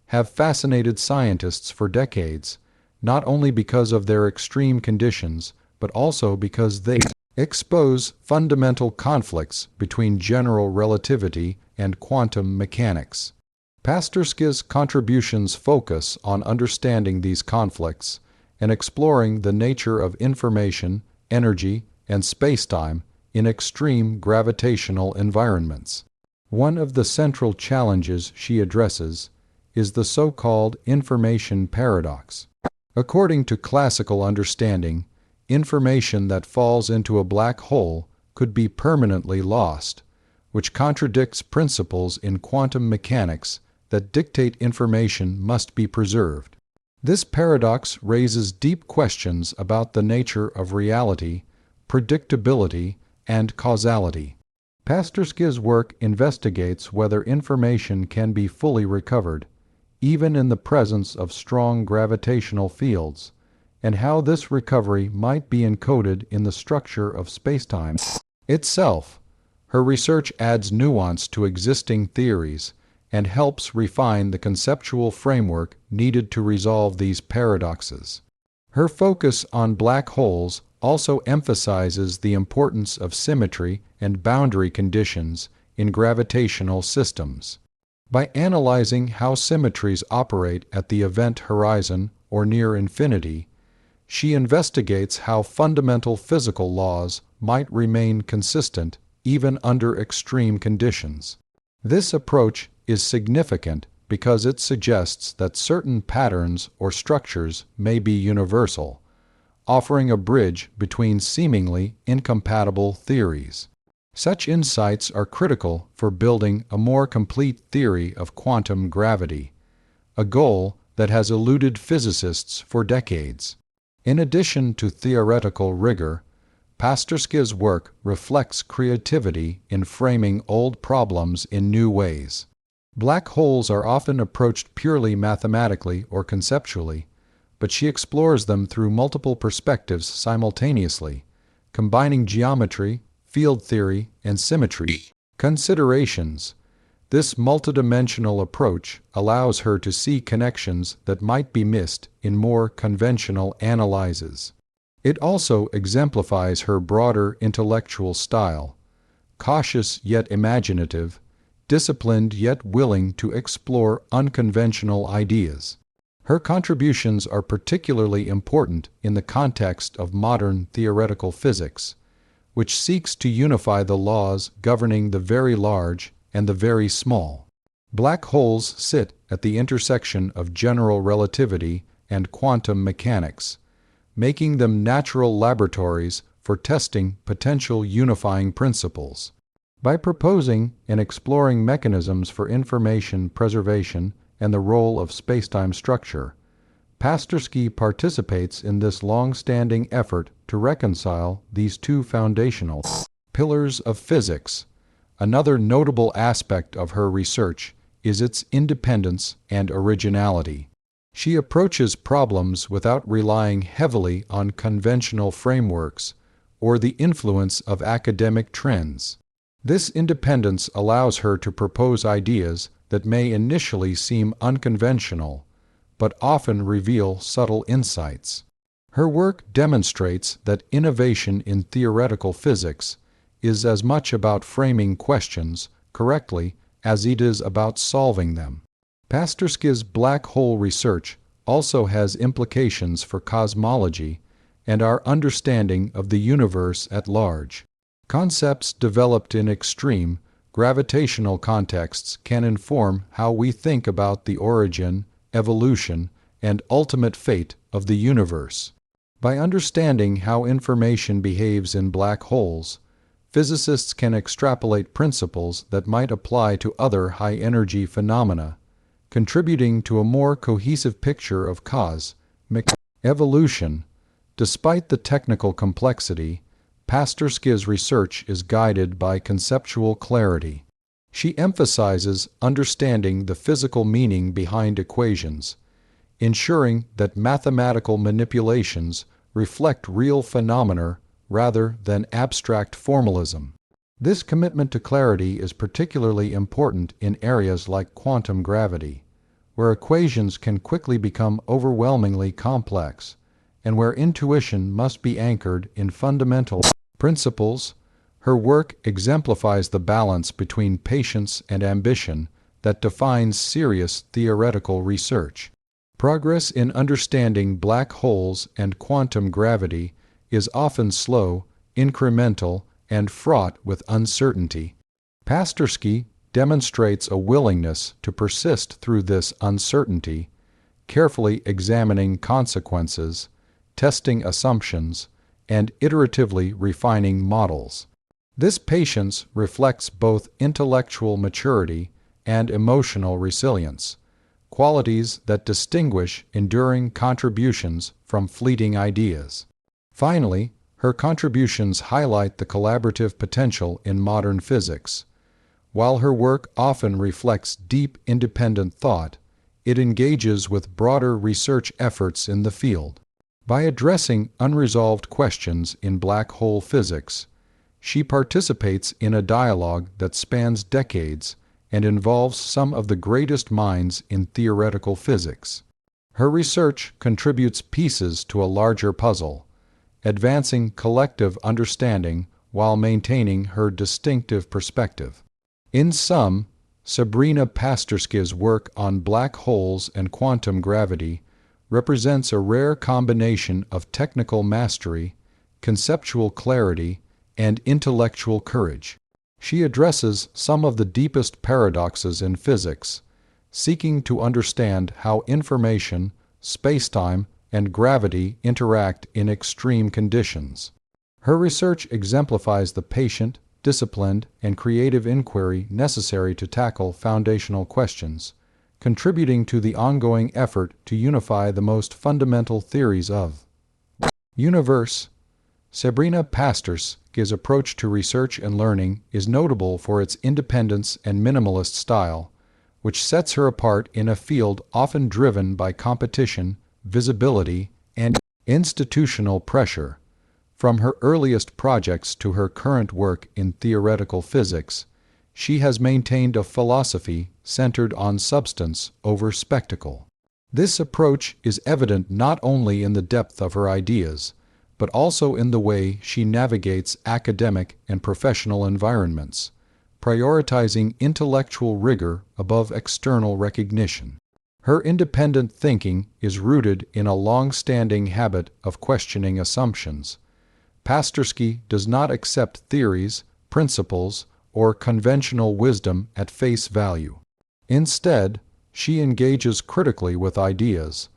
have fascinated scientists for decades, not only because of their extreme conditions, but also because they expose fundamental conflicts between general relativity and quantum mechanics. Pasterski's contributions focus on understanding these conflicts and exploring the nature of information, energy, and spacetime in extreme gravitational environments. One of the central challenges she addresses is the so-called information paradox. According to classical understanding, information that falls into a black hole could be permanently lost, which contradicts principles in quantum mechanics that dictate information must be preserved. This paradox raises deep questions about the nature of reality, predictability, and causality. Pasterski's work investigates whether information can be fully recovered, even in the presence of strong gravitational fields, and how this recovery might be encoded in the structure of spacetime itself. Her research adds nuance to existing theories and helps refine the conceptual framework needed to resolve these paradoxes. Her focus on black holes also emphasizes the importance of symmetry and boundary conditions in gravitational systems. By analyzing how symmetries operate at the event horizon or near infinity, she investigates how fundamental physical laws might remain consistent even under extreme conditions. This approach is significant because it suggests that certain patterns or structures may be universal, offering a bridge between seemingly incompatible theories. Such insights are critical for building a more complete theory of quantum gravity, a goal that has eluded physicists for decades. In addition to theoretical rigor, Pasterski's work reflects creativity in framing old problems in new ways. Black holes are often approached purely mathematically or conceptually, but she explores them through multiple perspectives simultaneously, combining geometry, field theory, and symmetry considerations. This multidimensional approach allows her to see connections that might be missed in more conventional analyses. It also exemplifies her broader intellectual style, cautious yet imaginative, disciplined yet willing to explore unconventional ideas. Her contributions are particularly important in the context of modern theoretical physics, which seeks to unify the laws governing the very large and the very small. Black holes sit at the intersection of general relativity and quantum mechanics, making them natural laboratories for testing potential unifying principles. By proposing and exploring mechanisms for information preservation and the role of spacetime structure, Pasterski participates in this long-standing effort to reconcile these two foundational pillars of physics. Another notable aspect of her research is its independence and originality. She approaches problems without relying heavily on conventional frameworks or the influence of academic trends. This independence allows her to propose ideas that may initially seem unconventional, but often reveal subtle insights. Her work demonstrates that innovation in theoretical physics is as much about framing questions correctly as it is about solving them. Pasterski's black hole research also has implications for cosmology and our understanding of the universe at large. Concepts developed in extreme, gravitational contexts can inform how we think about the origin, evolution, and ultimate fate of the universe. By understanding how information behaves in black holes, physicists can extrapolate principles that might apply to other high-energy phenomena, contributing to a more cohesive picture of cosmic evolution. Despite the technical complexity, Pasterski's research is guided by conceptual clarity. She emphasizes understanding the physical meaning behind equations, ensuring that mathematical manipulations reflect real phenomena rather than abstract formalism. This commitment to clarity is particularly important in areas like quantum gravity, where equations can quickly become overwhelmingly complex, and where intuition must be anchored in fundamental principles. Her work exemplifies the balance between patience and ambition that defines serious theoretical research. Progress in understanding black holes and quantum gravity is often slow, incremental, and fraught with uncertainty. Pasterski demonstrates a willingness to persist through this uncertainty, carefully examining consequences, testing assumptions, and iteratively refining models. This patience reflects both intellectual maturity and emotional resilience, qualities that distinguish enduring contributions from fleeting ideas. Finally, her contributions highlight the collaborative potential in modern physics. While her work often reflects deep independent thought, it engages with broader research efforts in the field. By addressing unresolved questions in black hole physics, She participates in a dialogue that spans decades and involves some of the greatest minds in theoretical physics. Her research contributes pieces to a larger puzzle, advancing collective understanding while maintaining her distinctive perspective. In sum, Sabrina Pasterski's work on black holes and quantum gravity represents a rare combination of technical mastery, conceptual clarity, and intellectual courage. She addresses some of the deepest paradoxes in physics, seeking to understand how information, spacetime, and gravity interact in extreme conditions. Her research exemplifies the patient, disciplined, and creative inquiry necessary to tackle foundational questions, contributing to the ongoing effort to unify the most fundamental theories of universe. Sabrina Pasterski's approach to research and learning is notable for its independence and minimalist style, which sets her apart in a field often driven by competition, visibility, and institutional pressure. From her earliest projects to her current work in theoretical physics, she has maintained a philosophy centered on substance over spectacle. This approach is evident not only in the depth of her ideas, but also in the way she navigates academic and professional environments, prioritizing intellectual rigor above external recognition. Her independent thinking is rooted in a long-standing habit of questioning assumptions. Pasterski does not accept theories, principles, or conventional wisdom at face value. Instead, she engages critically with ideas,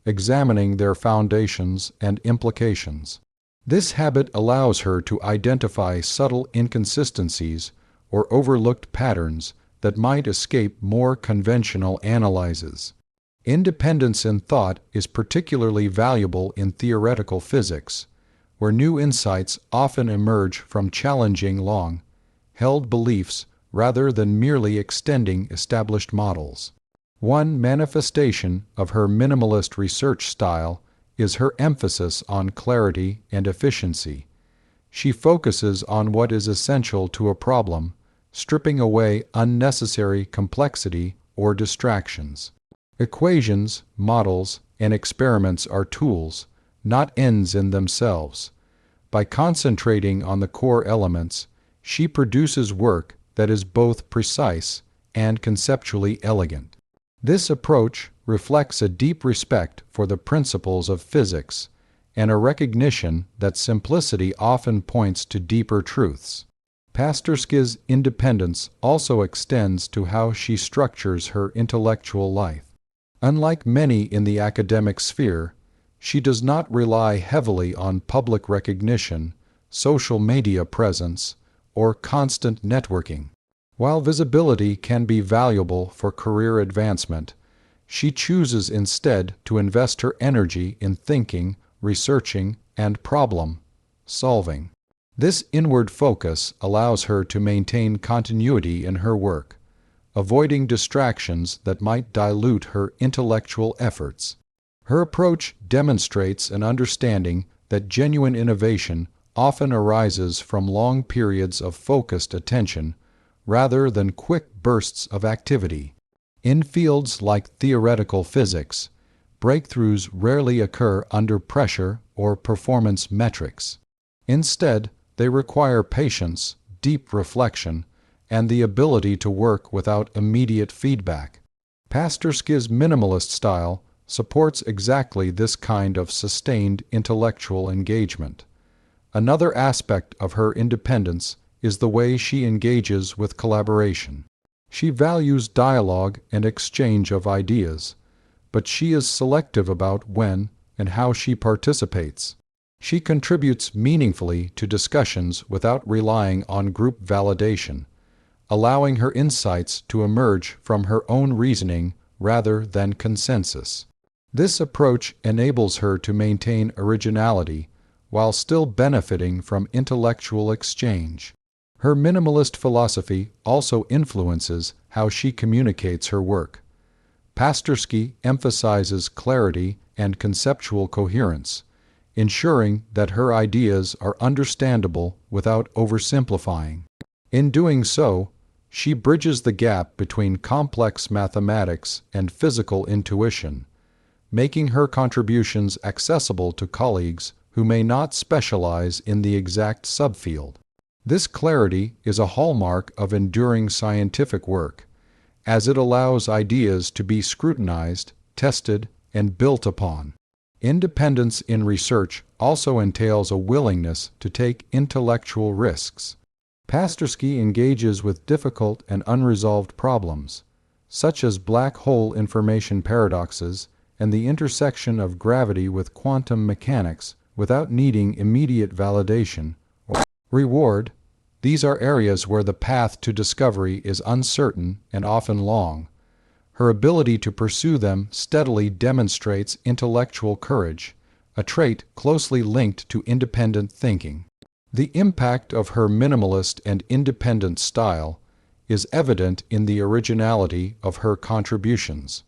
examining their foundations and implications. This habit allows her to identify subtle inconsistencies or overlooked patterns that might escape more conventional analyses. Independence in thought is particularly valuable in theoretical physics, where new insights often emerge from challenging long-held beliefs rather than merely extending established models. One manifestation of her minimalist research style is her emphasis on clarity and efficiency. She focuses on what is essential to a problem, stripping away unnecessary complexity or distractions. Equations, models, and experiments are tools, not ends in themselves. By concentrating on the core elements, she produces work that is both precise and conceptually elegant. This approach reflects a deep respect for the principles of physics and a recognition that simplicity often points to deeper truths. Pasterski's independence also extends to how she structures her intellectual life. Unlike many in the academic sphere, she does not rely heavily on public recognition, social media presence, or constant networking. While visibility can be valuable for career advancement, she chooses instead to invest her energy in thinking, researching, and problem-solving. This inward focus allows her to maintain continuity in her work, avoiding distractions that might dilute her intellectual efforts. Her approach demonstrates an understanding that genuine innovation often arises from long periods of focused attention rather than quick bursts of activity. In fields like theoretical physics, breakthroughs rarely occur under pressure or performance metrics. Instead, they require patience, deep reflection, and the ability to work without immediate feedback. Pasterski's minimalist style supports exactly this kind of sustained intellectual engagement. Another aspect of her independence is the way she engages with collaboration. She values dialogue and exchange of ideas, but she is selective about when and how she participates. She contributes meaningfully to discussions without relying on group validation, allowing her insights to emerge from her own reasoning rather than consensus. This approach enables her to maintain originality while still benefiting from intellectual exchange. Her minimalist philosophy also influences how she communicates her work. Pasterski emphasizes clarity and conceptual coherence, ensuring that her ideas are understandable without oversimplifying. In doing so, she bridges the gap between complex mathematics and physical intuition, making her contributions accessible to colleagues who may not specialize in the exact subfield. This clarity is a hallmark of enduring scientific work, as it allows ideas to be scrutinized, tested, and built upon. Independence in research also entails a willingness to take intellectual risks. Pasterski engages with difficult and unresolved problems, such as black hole information paradoxes and the intersection of gravity with quantum mechanics, without needing immediate validation or reward. These are areas where the path to discovery is uncertain and often long. Her ability to pursue them steadily demonstrates intellectual courage, a trait closely linked to independent thinking. The impact of her minimalist and independent style is evident in the originality of her contributions.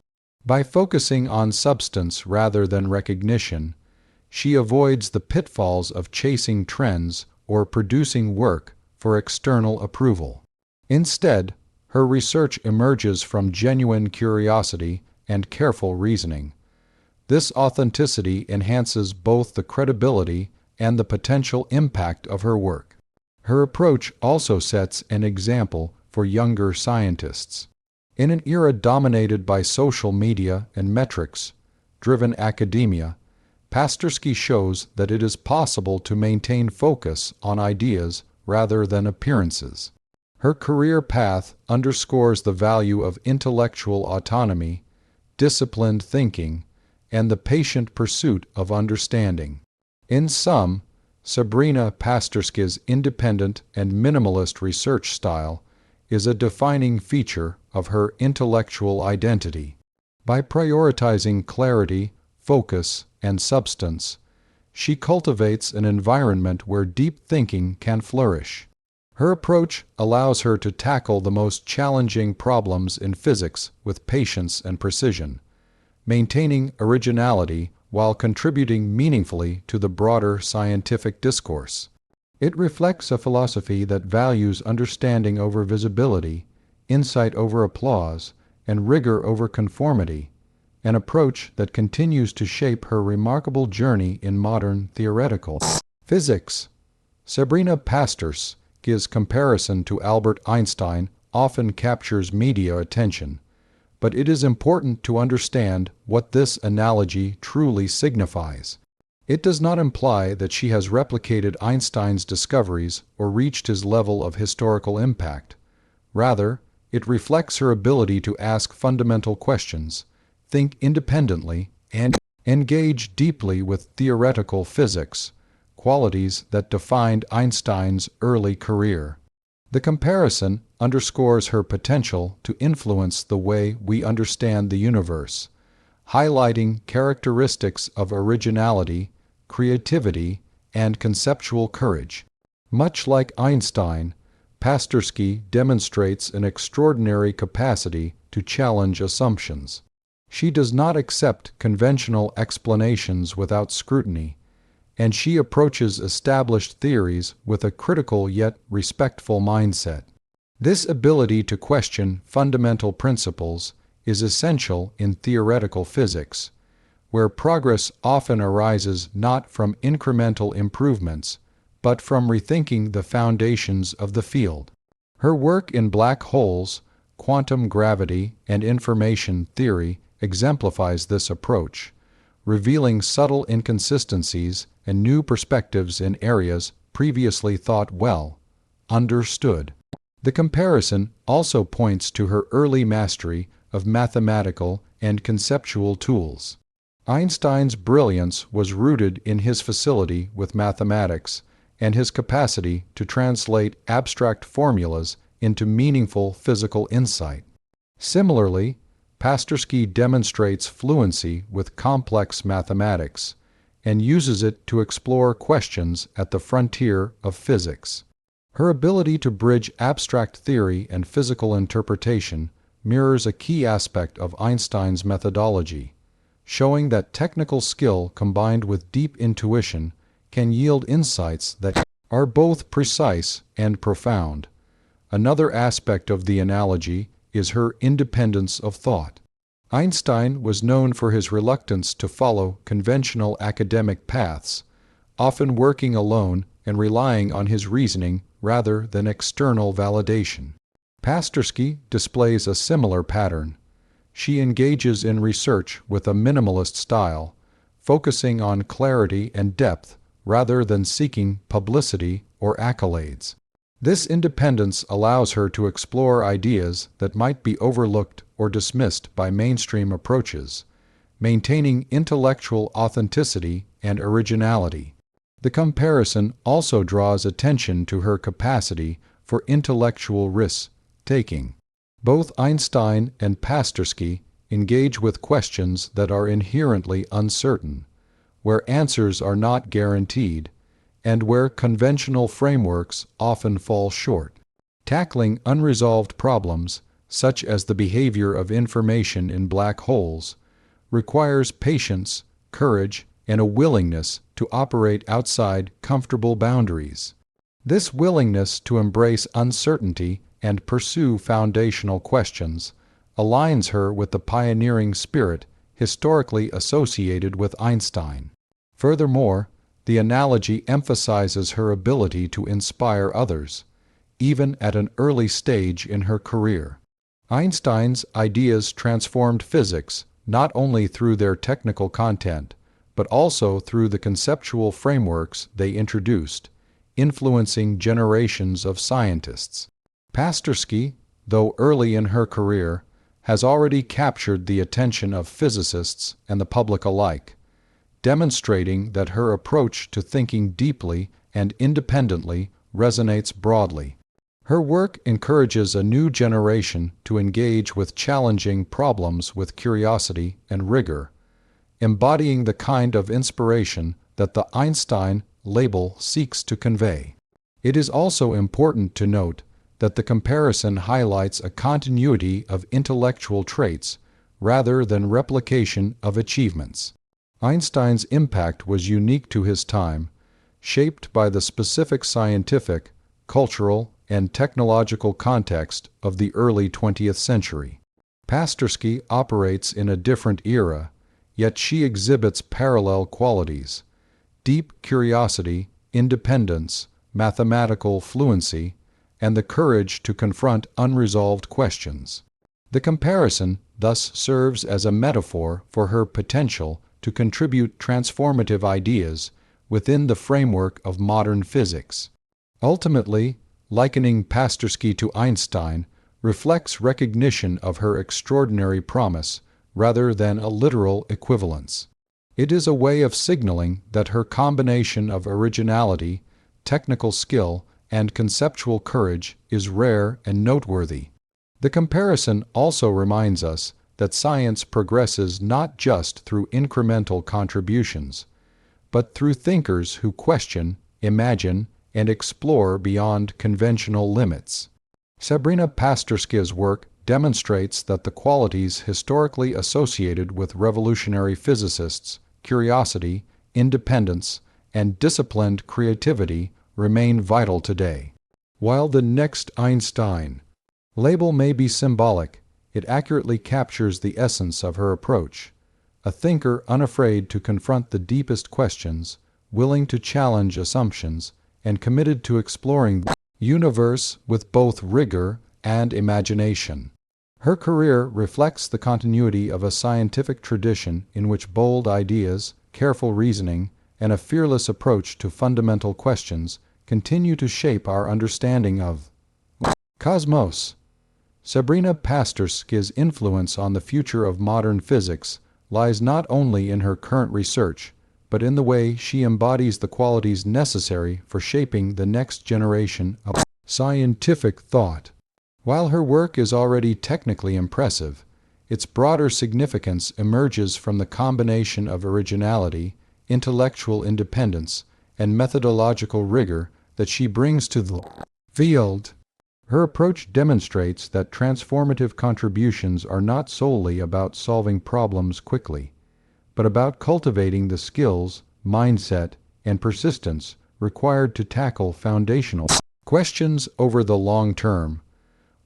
By focusing on substance rather than recognition, she avoids the pitfalls of chasing trends or producing work for external approval. Instead, her research emerges from genuine curiosity and careful reasoning. This authenticity enhances both the credibility and the potential impact of her work. Her approach also sets an example for younger scientists. In an era dominated by social media and metrics-driven academia, Pasterski shows that it is possible to maintain focus on ideas rather than appearances. Her career path underscores the value of intellectual autonomy, disciplined thinking, and the patient pursuit of understanding. In sum, Sabrina Pasterski's independent and minimalist research style is a defining feature of her intellectual identity. By prioritizing clarity, focus, and substance, she cultivates an environment where deep thinking can flourish. Her approach allows her to tackle the most challenging problems in physics with patience and precision, maintaining originality while contributing meaningfully to the broader scientific discourse. It reflects a philosophy that values understanding over visibility, insight over applause, and rigor over conformity, an approach that continues to shape her remarkable journey in modern theoretical physics. Sabrina Pasterski's comparison to Albert Einstein often captures media attention, but it is important to understand what this analogy truly signifies. It does not imply that she has replicated Einstein's discoveries or reached his level of historical impact. Rather, it reflects her ability to ask fundamental questions, think independently, and engage deeply with theoretical physics, qualities that defined Einstein's early career. The comparison underscores her potential to influence the way we understand the universe, highlighting characteristics of originality, creativity, and conceptual courage. Much like Einstein, Pasterski demonstrates an extraordinary capacity to challenge assumptions. She does not accept conventional explanations without scrutiny, and she approaches established theories with a critical yet respectful mindset. This ability to question fundamental principles is essential in theoretical physics, where progress often arises not from incremental improvements, but from rethinking the foundations of the field. Her work in black holes, quantum gravity, and information theory exemplifies this approach, revealing subtle inconsistencies and new perspectives in areas previously thought well understood. The comparison also points to her early mastery of mathematical and conceptual tools. Einstein's brilliance was rooted in his facility with mathematics and his capacity to translate abstract formulas into meaningful physical insight. Similarly, Pasterski demonstrates fluency with complex mathematics and uses it to explore questions at the frontier of physics. Her ability to bridge abstract theory and physical interpretation mirrors a key aspect of Einstein's methodology, showing that technical skill combined with deep intuition can yield insights that are both precise and profound. Another aspect of the analogy is her independence of thought. Einstein was known for his reluctance to follow conventional academic paths, often working alone and relying on his reasoning rather than external validation. Pasterski displays a similar pattern. She engages in research with a minimalist style, focusing on clarity and depth rather than seeking publicity or accolades. This independence allows her to explore ideas that might be overlooked or dismissed by mainstream approaches, maintaining intellectual authenticity and originality. The comparison also draws attention to her capacity for intellectual risk-taking. Both Einstein and Pasterski engage with questions that are inherently uncertain, where answers are not guaranteed, and where conventional frameworks often fall short. Tackling unresolved problems, such as the behavior of information in black holes, requires patience, courage, and a willingness to operate outside comfortable boundaries. This willingness to embrace uncertainty and pursue foundational questions aligns her with the pioneering spirit historically associated with Einstein. Furthermore, the analogy emphasizes her ability to inspire others, even at an early stage in her career. Einstein's ideas transformed physics not only through their technical content, but also through the conceptual frameworks they introduced, influencing generations of scientists. Pasterski, though early in her career, has already captured the attention of physicists and the public alike, demonstrating that her approach to thinking deeply and independently resonates broadly. Her work encourages a new generation to engage with challenging problems with curiosity and rigor, embodying the kind of inspiration that the Einstein label seeks to convey. It is also important to note that the comparison highlights a continuity of intellectual traits rather than replication of achievements. Einstein's impact was unique to his time, shaped by the specific scientific, cultural, and technological context of the early 20th century. Pasterski operates in a different era, yet she exhibits parallel qualities: deep curiosity, independence, mathematical fluency, and the courage to confront unresolved questions. The comparison thus serves as a metaphor for her potential to contribute transformative ideas within the framework of modern physics. Ultimately, likening Pasterski to Einstein reflects recognition of her extraordinary promise rather than a literal equivalence. It is a way of signaling that her combination of originality, technical skill, and conceptual courage is rare and noteworthy. The comparison also reminds us that science progresses not just through incremental contributions, but through thinkers who question, imagine, and explore beyond conventional limits. Sabrina Pasterski's work demonstrates that the qualities historically associated with revolutionary physicists, curiosity, independence, and disciplined creativity, remain vital today. While the next Einstein label may be symbolic, it accurately captures the essence of her approach: a thinker unafraid to confront the deepest questions, willing to challenge assumptions, and committed to exploring the universe with both rigor and imagination. Her career reflects the continuity of a scientific tradition in which bold ideas, careful reasoning, and a fearless approach to fundamental questions continue to shape our understanding of cosmos. Sabrina Pasterski's influence on the future of modern physics lies not only in her current research, but in the way she embodies the qualities necessary for shaping the next generation of scientific thought. While her work is already technically impressive, its broader significance emerges from the combination of originality, intellectual independence, and methodological rigor that she brings to the field. Her approach demonstrates that transformative contributions are not solely about solving problems quickly, but about cultivating the skills, mindset, and persistence required to tackle foundational questions over the long term.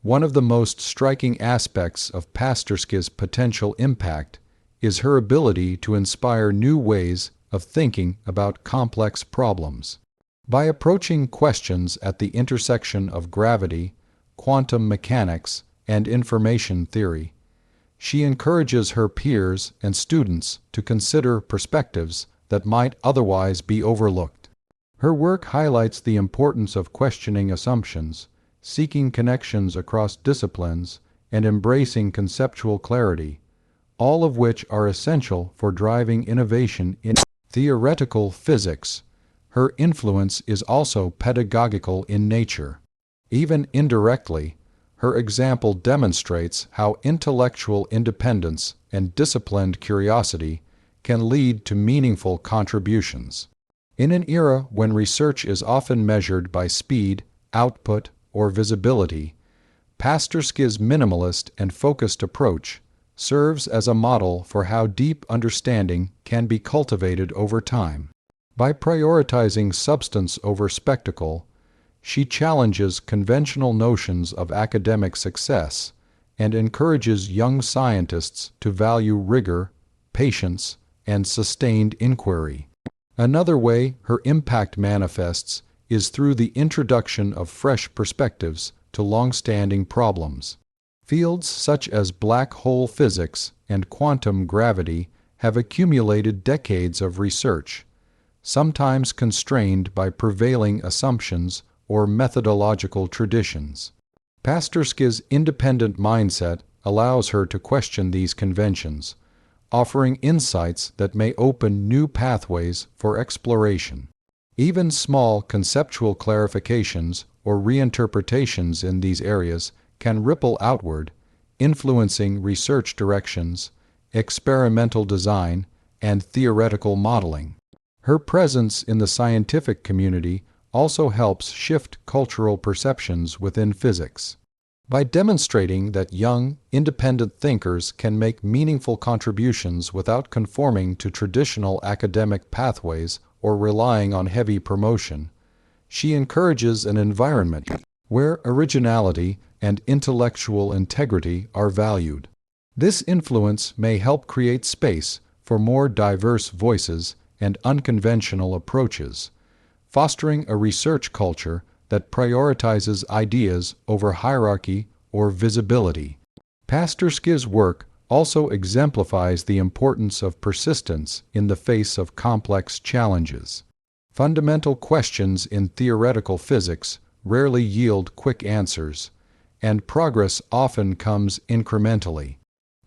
One of the most striking aspects of Pasterski's potential impact is her ability to inspire new ways of thinking about complex problems. By approaching questions at the intersection of gravity, quantum mechanics, and information theory, she encourages her peers and students to consider perspectives that might otherwise be overlooked. Her work highlights the importance of questioning assumptions, seeking connections across disciplines, and embracing conceptual clarity, all of which are essential for driving innovation in theoretical physics. Her influence is also pedagogical in nature. Even indirectly, her example demonstrates how intellectual independence and disciplined curiosity can lead to meaningful contributions. In an era when research is often measured by speed, output, or visibility, Pasterski's minimalist and focused approach serves as a model for how deep understanding can be cultivated over time. By prioritizing substance over spectacle, she challenges conventional notions of academic success and encourages young scientists to value rigor, patience, and sustained inquiry. Another way her impact manifests is through the introduction of fresh perspectives to long-standing problems. Fields such as black hole physics and quantum gravity have accumulated decades of research, sometimes constrained by prevailing assumptions or methodological traditions. Pasterski's independent mindset allows her to question these conventions, offering insights that may open new pathways for exploration. Even small conceptual clarifications or reinterpretations in these areas can ripple outward, influencing research directions, experimental design, and theoretical modeling. Her presence in the scientific community also helps shift cultural perceptions within physics. By demonstrating that young, independent thinkers can make meaningful contributions without conforming to traditional academic pathways or relying on heavy promotion, she encourages an environment where originality and intellectual integrity are valued. This influence may help create space for more diverse voices and unconventional approaches, fostering a research culture that prioritizes ideas over hierarchy or visibility. Pasterski's work also exemplifies the importance of persistence in the face of complex challenges. Fundamental questions in theoretical physics rarely yield quick answers, and progress often comes incrementally.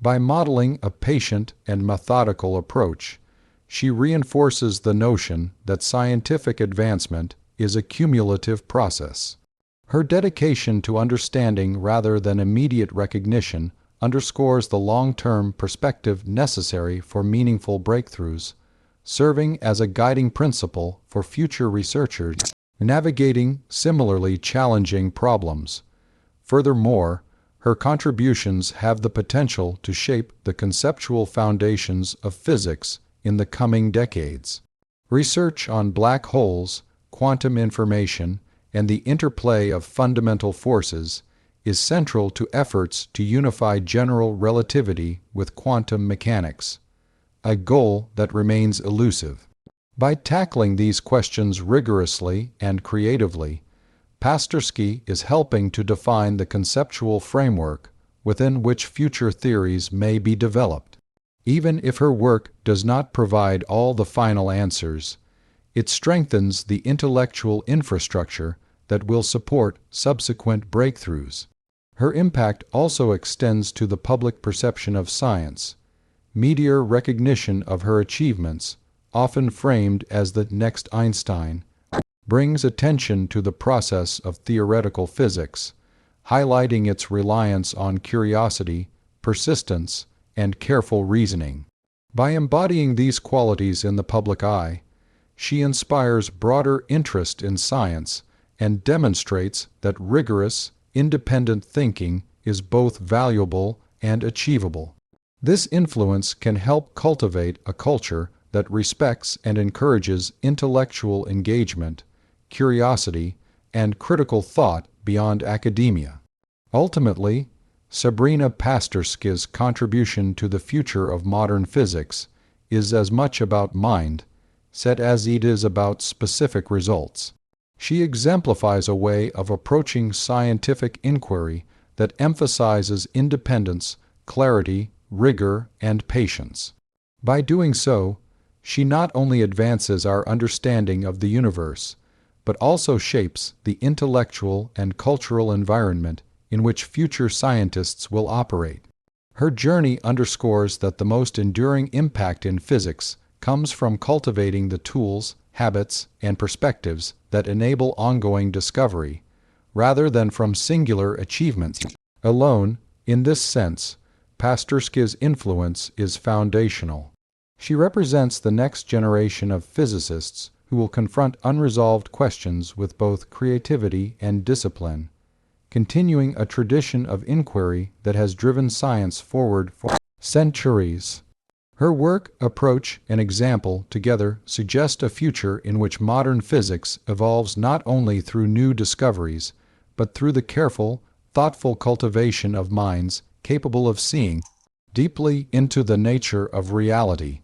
By modeling a patient and methodical approach, she reinforces the notion that scientific advancement is a cumulative process. Her dedication to understanding rather than immediate recognition underscores the long-term perspective necessary for meaningful breakthroughs, serving as a guiding principle for future researchers navigating similarly challenging problems. Furthermore, her contributions have the potential to shape the conceptual foundations of physics in the coming decades. Research on black holes, quantum information, and the interplay of fundamental forces is central to efforts to unify general relativity with quantum mechanics, a goal that remains elusive. By tackling these questions rigorously and creatively, Pasterski is helping to define the conceptual framework within which future theories may be developed. Even if her work does not provide all the final answers, it strengthens the intellectual infrastructure that will support subsequent breakthroughs. Her impact also extends to the public perception of science. Media recognition of her achievements, often framed as the next Einstein, brings attention to the process of theoretical physics, highlighting its reliance on curiosity, persistence, and careful reasoning. By embodying these qualities in the public eye, she inspires broader interest in science and demonstrates that rigorous, independent thinking is both valuable and achievable. This influence can help cultivate a culture that respects and encourages intellectual engagement, curiosity, and critical thought beyond academia. Ultimately, Sabrina Pasterski's contribution to the future of modern physics is as much about mind set as it is about specific results. She exemplifies a way of approaching scientific inquiry that emphasizes independence, clarity, rigor, and patience. By doing so, she not only advances our understanding of the universe, but also shapes the intellectual and cultural environment in which future scientists will operate. Her journey underscores that the most enduring impact in physics comes from cultivating the tools, habits, and perspectives that enable ongoing discovery, rather than from singular achievements alone. In this sense, Pasterski's influence is foundational. She represents the next generation of physicists who will confront unresolved questions with both creativity and discipline, continuing a tradition of inquiry that has driven science forward for centuries. Her work, approach, and example together suggest a future in which modern physics evolves not only through new discoveries, but through the careful, thoughtful cultivation of minds capable of seeing deeply into the nature of reality.